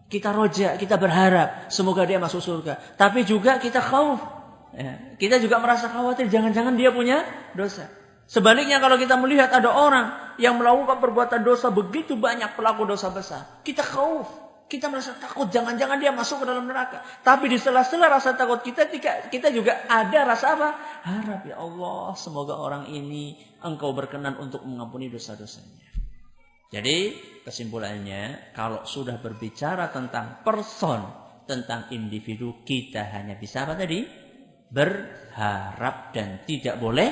Kita roja, kita berharap semoga dia masuk surga. Tapi juga kita khauf. Ya, kita juga merasa khawatir jangan-jangan dia punya dosa. Sebaliknya kalau kita melihat ada orang yang melakukan perbuatan dosa begitu banyak, pelaku dosa besar, kita khauf. Kita merasa takut jangan-jangan dia masuk ke dalam neraka. Tapi di sela-sela rasa takut kita juga ada rasa apa? Harap, ya Allah, semoga orang ini Engkau berkenan untuk mengampuni dosa-dosanya. Jadi kesimpulannya, kalau sudah berbicara tentang person, tentang individu, kita hanya bisa apa tadi? Berharap dan tidak boleh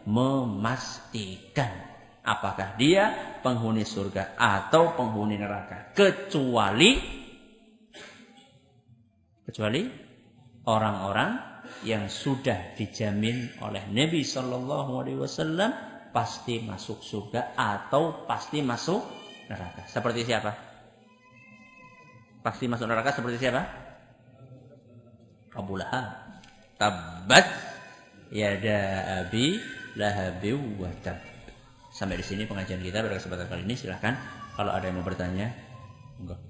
memastikan apakah dia penghuni surga atau penghuni neraka. Kecuali orang-orang yang sudah dijamin oleh Nabi SAW pasti masuk surga atau pasti masuk neraka. Seperti siapa? Pasti masuk neraka seperti siapa? Abu Lahab. Tabbat yada abi lahabi wa tab. Sampai di sini pengajian kita pada kesempatan kali ini. Silahkan kalau ada yang mau bertanya. Enggak.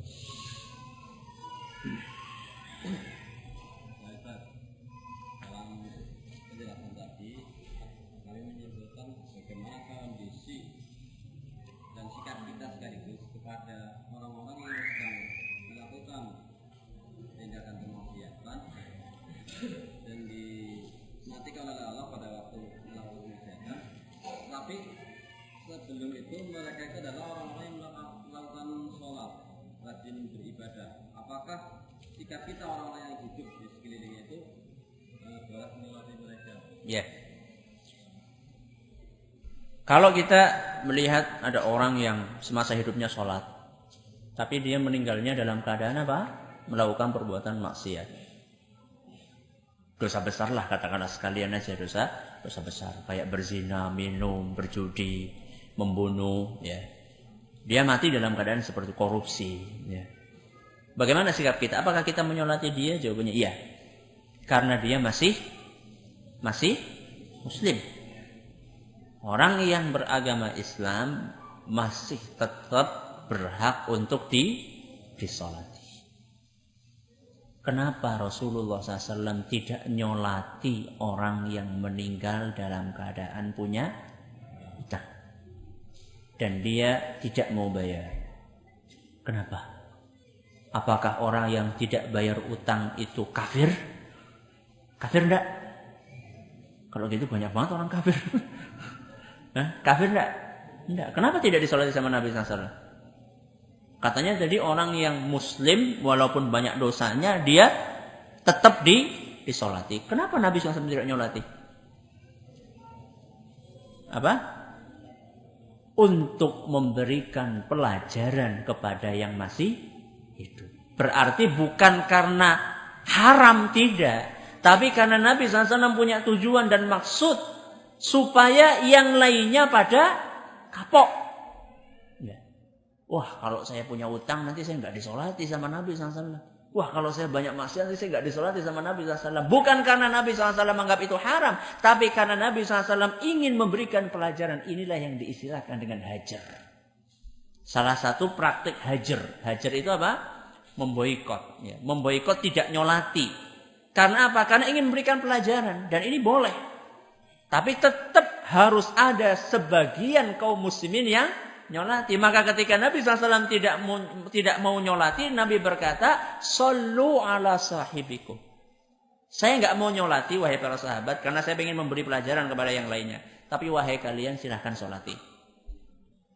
Sebelum itu mereka itu adalah orang-orang yang melakukan sholat, rajin beribadah. Apakah sikap kita orang-orang yang hidup di sekelilingnya itu boleh menyolati mereka? Ya. Kalau kita melihat ada orang yang semasa hidupnya sholat, tapi dia meninggalnya dalam keadaan apa? Melakukan perbuatan maksiat. Dosa besar lah, katakanlah sekalian aja dosa besar. Kayak berzina, minum, berjudi, membunuh, ya. Dia mati dalam keadaan seperti korupsi, ya. Bagaimana sikap kita? Apakah kita menyolati dia? Jawabannya iya. Karena dia masih muslim. Orang yang beragama Islam masih tetap berhak untuk disolati. kenapa Rasulullah SAW tidak nyolati orang yang meninggal dalam keadaan punya utang dan dia tidak mau bayar? Kenapa? Apakah orang yang tidak bayar utang itu kafir? Kafir enggak? Kalau gitu banyak banget orang kafir. Kafir enggak? Enggak. Kenapa tidak disolati sama Nabi SAW? Katanya jadi orang yang muslim walaupun banyak dosanya dia tetap disolati. Kenapa Nabi SAW tidak nyolati? Apa? Untuk memberikan pelajaran kepada yang masih hidup. Berarti bukan karena haram, tidak. Tapi karena Nabi SAW punya tujuan dan maksud supaya yang lainnya pada kapok. Wah, kalau saya punya utang nanti saya nggak disolati sama Nabi SAW. Wah, kalau saya banyak maksiat nanti saya nggak disolati sama Nabi SAW. Bukan karena Nabi SAW menganggap itu haram, tapi karena Nabi SAW ingin memberikan pelajaran. Inilah yang diistilahkan dengan hajar. Salah satu praktik hajar. Hajar itu apa? Memboikot. Ya. Memboikot tidak nyolati. Karena apa? Karena ingin memberikan pelajaran. Dan ini boleh. Tapi tetap harus ada sebagian kaum muslimin yang nyolati. Maka ketika Nabi SAW tidak mau nyolati, Nabi berkata, "Sallu ala sahibikum." Saya nggak mau nyolati, wahai para sahabat, karena saya ingin memberi pelajaran kepada yang lainnya. Tapi wahai kalian, silahkan solati.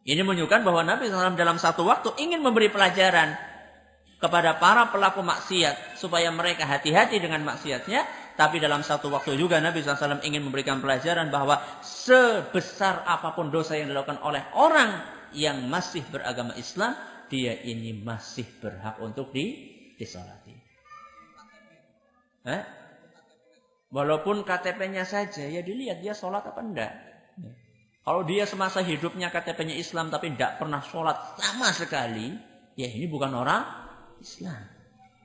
Ini menunjukkan bahwa Nabi SAW dalam satu waktu ingin memberi pelajaran kepada para pelaku maksiat supaya mereka hati-hati dengan maksiatnya. Tapi dalam satu waktu juga Nabi SAW ingin memberikan pelajaran bahwa sebesar apapun dosa yang dilakukan oleh orang yang masih beragama Islam, dia ini masih berhak untuk disolati. Walaupun KTP-nya saja, ya dilihat dia sholat apa enggak. Kalau dia semasa hidupnya KTP-nya Islam tapi tidak pernah sholat sama sekali, ya ini bukan orang Islam.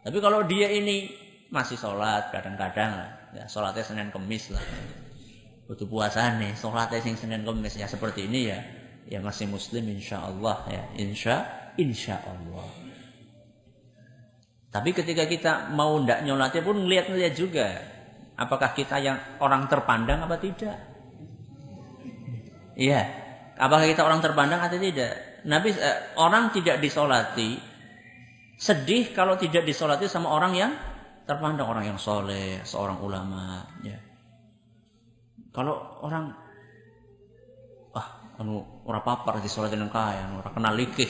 Tapi kalau dia ini masih sholat kadang-kadang lah, ya sholatnya Senin Kemis lah, butuh puasa nih, sholatnya Senin Kemis ya seperti ini ya masih muslim insya Allah ya, insya Allah. Tapi ketika kita mau ndak nyolatnya pun ngeliat juga, apakah kita yang orang terpandang apa tidak? Iya, apakah kita orang terpandang atau tidak? Orang tidak disolati, sedih kalau tidak disolati sama orang yang terpandang, orang yang soleh, seorang ulama. Ya. Kalau orang orang papar disolati dengan kaya, orang kenal likih.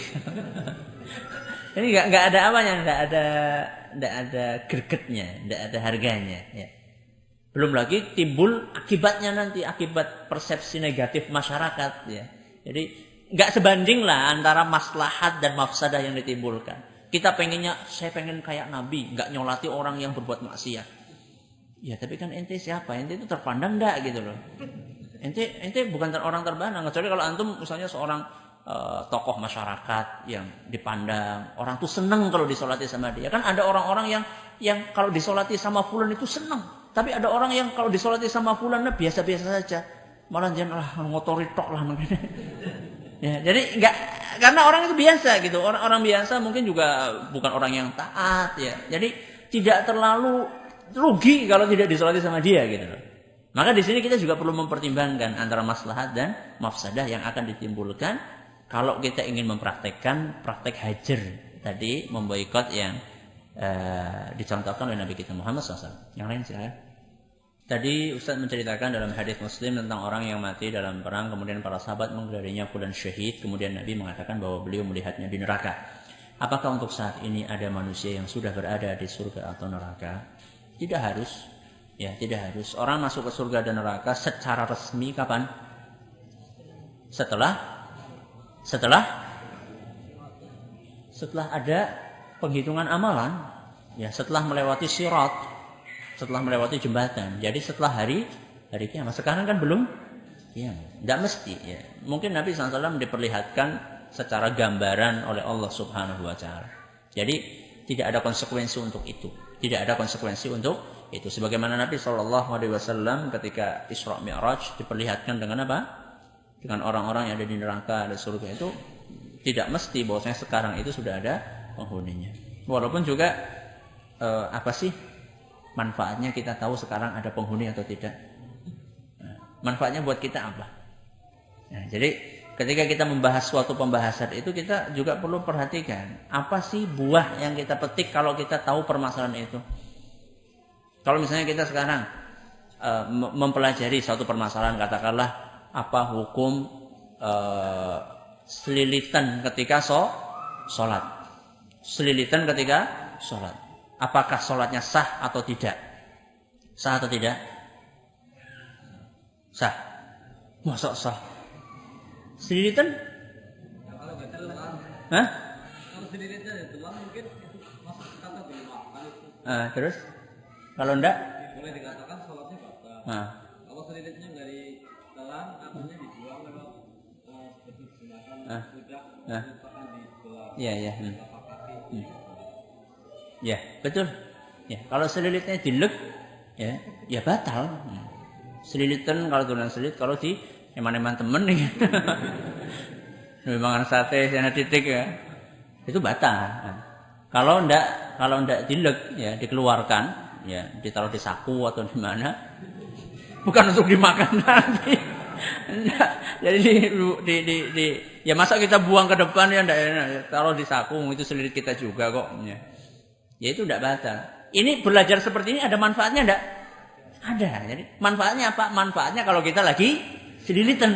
Ini nggak ada apanya, nggak ada gregetnya, nggak ada harganya. Ya. Belum lagi timbul akibatnya nanti, akibat persepsi negatif masyarakat. Ya. Jadi nggak sebanding lah antara maslahat dan mafsadah yang ditimbulkan. Kita pengennya, saya pengen kayak Nabi, nggak nyolati orang yang berbuat maksiat. Ya tapi kan ente siapa? Ente itu terpandang nggak gitu loh. Ente bukan orang terpandang. Kecuali kalau antum misalnya seorang tokoh masyarakat yang dipandang, orang tuh seneng kalau disolati sama dia. Kan ada orang-orang yang kalau disolati sama fulan itu seneng. Tapi ada orang yang kalau disolati sama fulan biasa-biasa saja. Malah jangan ngotori tok lah mungkin. Ya, jadi enggak, karena orang itu biasa gitu. Orang biasa mungkin juga bukan orang yang taat ya. Jadi tidak terlalu rugi kalau tidak disolati sama dia gitu loh. Maka di sini kita juga perlu mempertimbangkan antara maslahat dan mafsadah yang akan ditimbulkan kalau kita ingin mempraktekkan praktek hajar tadi, memboikot yang dicontohkan oleh Nabi kita Muhammad SAW. Yang lain silakan. Tadi Ustaz menceritakan dalam hadis Muslim tentang orang yang mati dalam perang, kemudian para sahabat menggelarinya fulan syahid, kemudian Nabi mengatakan bahwa beliau melihatnya di neraka. Apakah untuk saat ini ada manusia yang sudah berada di surga atau neraka? Tidak harus. Ya, tidak harus. Orang masuk ke surga dan neraka secara resmi kapan? Setelah ada penghitungan amalan, ya, setelah melewati sirat, setelah melewati jembatan. Jadi setelah hari kiamat. Sekarang kan belum kiamat. Tidak mesti ya. Mungkin Nabi SAW diperlihatkan secara gambaran oleh Allah Subhanahu wa taala. Jadi tidak ada konsekuensi untuk itu. Tidak ada konsekuensi untuk itu. Sebagaimana Nabi SAW ketika Isra Mi'raj diperlihatkan dengan apa? Dengan orang-orang yang ada di neraka, ada surga, itu tidak mesti bahwasanya sekarang itu sudah ada penghuninya. Walaupun juga apa sih manfaatnya kita tahu sekarang ada penghuni atau tidak? Manfaatnya buat kita apa? Nah, jadi ketika kita membahas suatu pembahasan itu kita juga perlu perhatikan apa sih buah yang kita petik kalau kita tahu permasalahan itu. Kalau misalnya kita sekarang mempelajari suatu permasalahan, katakanlah apa hukum selilitan ketika sholat. Selilitan ketika sholat. Apakah sholatnya sah atau tidak? Sah atau tidak? Sah. Masa sah? Selilitan? Kalau nggak telan, Hah? kalau selilitnya ya telan mungkin itu masuk kata dimakan itu. Terus? Kalau enggak? Boleh dikatakan sholatnya batal. Kalau selilitnya nggak ditelan, artinya dibuang lewat seperti digunakan sudah diletakkan di bola. Iya. Tapak kaki. Ya, betul. Ya, kalau selilitnya dilek, ya batal. Selilitan kalau turunan selilit, kalau di eman-eman temen nih, memang sate sana titik ya, itu batal. Kalau ndak dilek, ya dikeluarkan, ya ditaruh di saku atau di mana, bukan untuk dimakan nanti. Jadi ya masa kita buang ke depan ya ndak enak, ya, taruh di saku itu selilit kita juga kok. Ya itu ndak batal. Ini belajar seperti ini ada manfaatnya ndak? Ada. Jadi manfaatnya apa? Manfaatnya kalau kita lagi selilitan.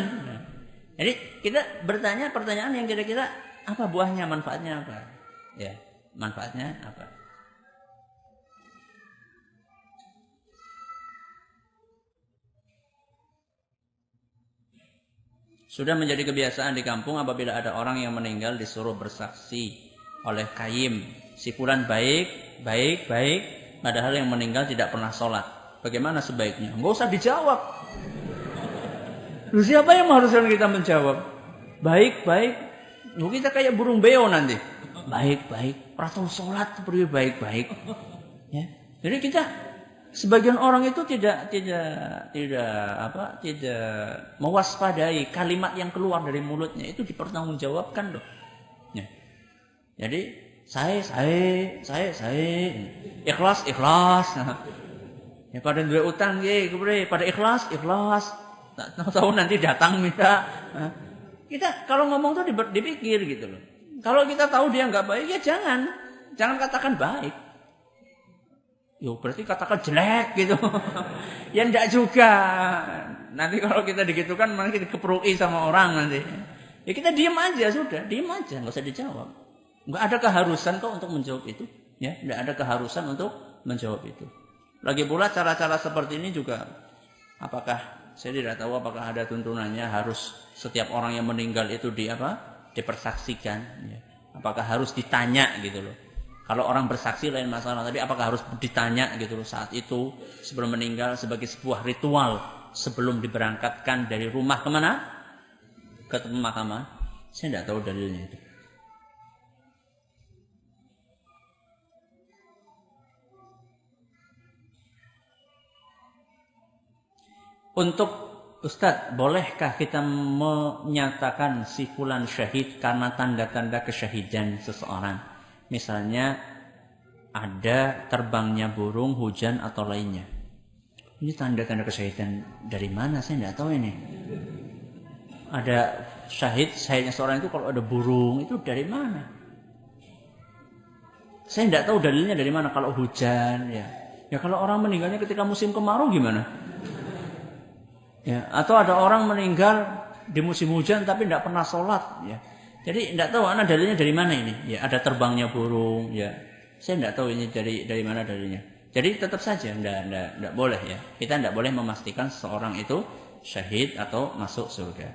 Jadi kita bertanya pertanyaan yang kira-kira apa buahnya, manfaatnya apa? Ya, manfaatnya apa? Sudah menjadi kebiasaan di kampung apabila ada orang yang meninggal disuruh bersaksi oleh kaim. Si fulan baik, padahal yang meninggal tidak pernah sholat. Bagaimana sebaiknya? Enggak usah dijawab. Loh, siapa yang harusnya kita menjawab? Baik. Loh, kita kayak burung beo nanti. Baik. Pratau sholat seperti baik. Ya. Jadi kita sebagian orang itu tidak mewaspadai kalimat yang keluar dari mulutnya itu dipertanggungjawabkan loh. Ya. Jadi saya ikhlas. Ya pada dua utang pada ikhlas. Tak tahu nanti datang minta. Kita kalau ngomong tuh dipikir gitu loh. Kalau kita tahu dia nggak baik ya jangan katakan baik. Yo berarti katakan jelek gitu. Ya enggak juga. Nanti kalau kita digitukan nanti kita keperuki sama orang nanti. Ya kita diam aja sudah, nggak usah dijawab. Nggak ada keharusan kok untuk menjawab itu. Ya, nggak ada keharusan untuk menjawab itu. Lagi pula cara-cara seperti ini juga apakah saya tidak tahu apakah ada tuntunannya harus setiap orang yang meninggal itu dipersaksikan ya. Apakah harus ditanya gitu loh. Kalau orang bersaksi lain masalah, tapi apakah harus ditanya gitu loh saat itu sebelum meninggal sebagai sebuah ritual sebelum diberangkatkan dari rumah kemana? Ke pemakaman. Saya tidak tahu dalilnya itu. Untuk Ustadz, bolehkah kita menyatakan si fulan syahid karena tanda-tanda kesyahidan seseorang? Misalnya ada terbangnya burung, hujan atau lainnya. Ini tanda-tanda kesyahidan dari mana? Saya tidak tahu ini. Ada syahidnya seorang itu kalau ada burung itu dari mana? Saya tidak tahu dalilnya dari mana. Kalau hujan ya kalau orang meninggalnya ketika musim kemarau gimana? Ya, atau ada orang meninggal di musim hujan tapi tidak pernah sholat. Ya. Jadi tidak tahu ana dalilnya dari mana ini. Ya, ada terbangnya burung. Ya, saya tidak tahu ini dari mana dalilnya. Jadi tetap saja tidak boleh ya. Kita tidak boleh memastikan seorang itu syahid atau masuk surga.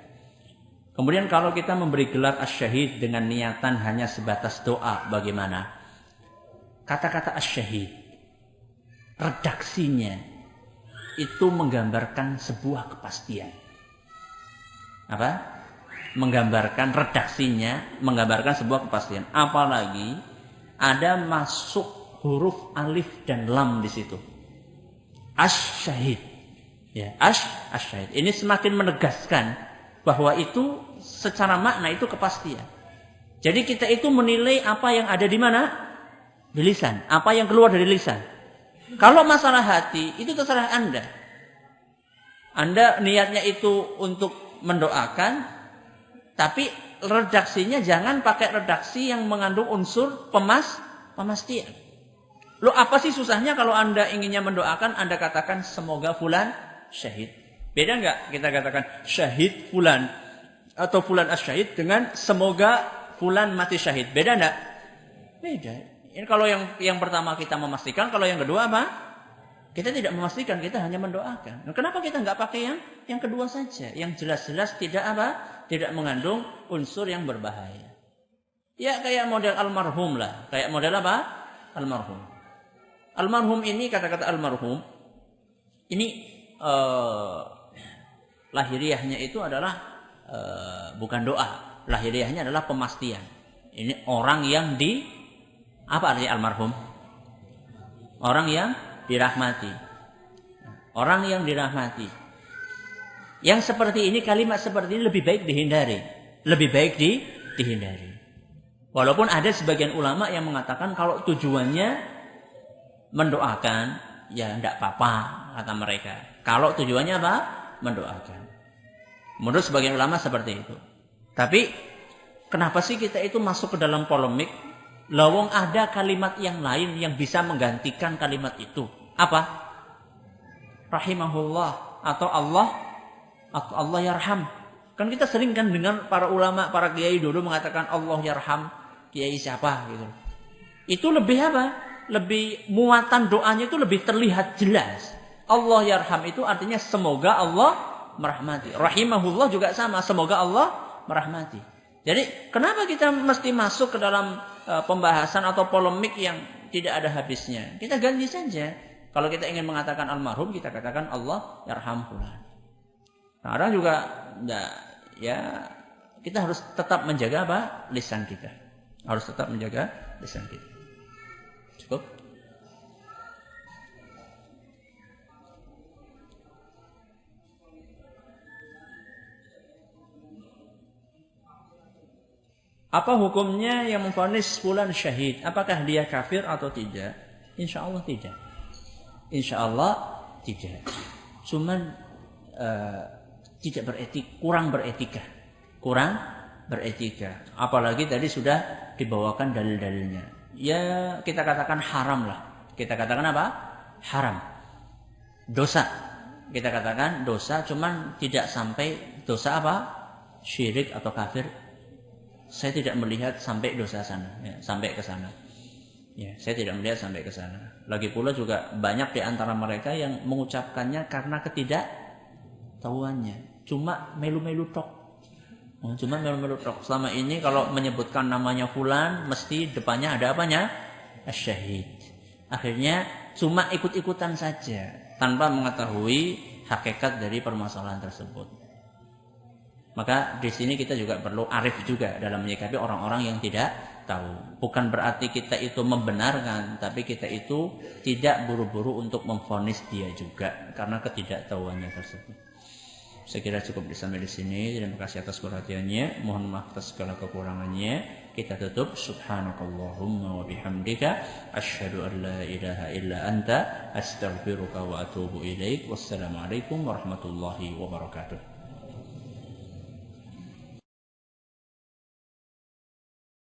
Kemudian kalau kita memberi gelar as-syahid dengan niatan hanya sebatas doa, bagaimana? Kata-kata as-syahid, redaksinya itu menggambarkan sebuah kepastian. Apa? Menggambarkan redaksinya, menggambarkan sebuah kepastian. Apalagi ada masuk huruf alif dan lam di situ. Asy-syahid. Ya, asy-syahid. Ini semakin menegaskan bahwa itu secara makna itu kepastian. Jadi kita itu menilai apa yang ada di mana? Di lisan. Apa yang keluar dari lisan. Kalau masalah hati, itu terserah Anda. Anda niatnya itu untuk mendoakan, tapi redaksinya jangan pakai redaksi yang mengandung unsur pemastian. Loh, apa sih susahnya kalau Anda inginnya mendoakan, Anda katakan semoga fulan syahid. Beda enggak kita katakan syahid fulan atau fulan asyahid dengan semoga fulan mati syahid? Beda enggak? Beda. Ini kalau yang pertama kita memastikan, kalau yang kedua apa? Kita tidak memastikan, kita hanya mendoakan. Nah, kenapa kita enggak pakai yang kedua saja? Yang jelas-jelas tidak apa? Tidak mengandung unsur yang berbahaya. Ya kayak model almarhum lah. Kayak model apa? Almarhum. Almarhum ini, kata-kata almarhum, ini lahiriahnya itu adalah bukan doa. Lahiriahnya adalah pemastian. Ini orang yang apa artinya almarhum? Orang yang dirahmati. Orang yang dirahmati. Yang seperti ini, kalimat seperti ini lebih baik dihindari. Lebih baik dihindari. Walaupun ada sebagian ulama yang mengatakan kalau tujuannya mendoakan, ya tidak apa-apa, kata mereka. Kalau tujuannya apa? Mendoakan. Menurut sebagian ulama seperti itu. Tapi, kenapa sih kita itu masuk ke dalam polemik? Lawang ada kalimat yang lain yang bisa menggantikan kalimat itu. Apa? Rahimahullah. Atau Allah yarham. Kan kita sering kan dengar para ulama, para kiai dulu mengatakan Allah yarham. Kiai siapa? Gitu. Itu lebih apa? Lebih muatan doanya itu lebih terlihat jelas. Allah yarham itu artinya semoga Allah merahmati. Rahimahullah juga sama, semoga Allah merahmati. Jadi kenapa kita mesti masuk ke dalam pembahasan atau polemik yang tidak ada habisnya? Kita ganti saja. Kalau kita ingin mengatakan almarhum, kita katakan Allah yarham fulan. Nah, orang juga enggak, ya kita harus tetap menjaga apa? Lisan kita. Harus tetap menjaga lisan kita. Cukup? Apa hukumnya yang memvonis fulan syahid? Apakah dia kafir atau tidak? Insya Allah tidak. Insya Allah tidak. Cuman tidak beretik, kurang beretika. Kurang beretika. Apalagi tadi sudah dibawakan dalil-dalilnya. Ya kita katakan haram lah. Kita katakan apa? Haram. Dosa. Kita katakan dosa, cuman tidak sampai dosa apa? Syirik atau kafir. Saya tidak melihat sampai dosa sana, ya, sampai ke sana. Ya, saya tidak melihat sampai ke sana. Lagi pula juga banyak di antara mereka yang mengucapkannya karena ketidaktahuannya. Cuma melu-melu tok. Cuma melu-melu tok. Selama ini kalau menyebutkan namanya fulan, mesti depannya ada apanya? Asyahid. Akhirnya cuma ikut-ikutan saja tanpa mengetahui hakikat dari permasalahan tersebut. Maka di sini kita juga perlu arif juga dalam menyikapi orang-orang yang tidak tahu. Bukan berarti kita itu membenarkan, tapi kita itu tidak buru-buru untuk memvonis dia juga karena ketidaktahuannya tersebut. Saya kira cukup sampai di sini. Terima kasih atas perhatiannya. Mohon maaf atas segala kekurangannya. Kita tutup. Subhanakallahumma wa bihamdika asyhadu an la ilaha illa anta astaghfiruka wa atubu ilaik. Wassalamualaikum warahmatullahi wabarakatuh.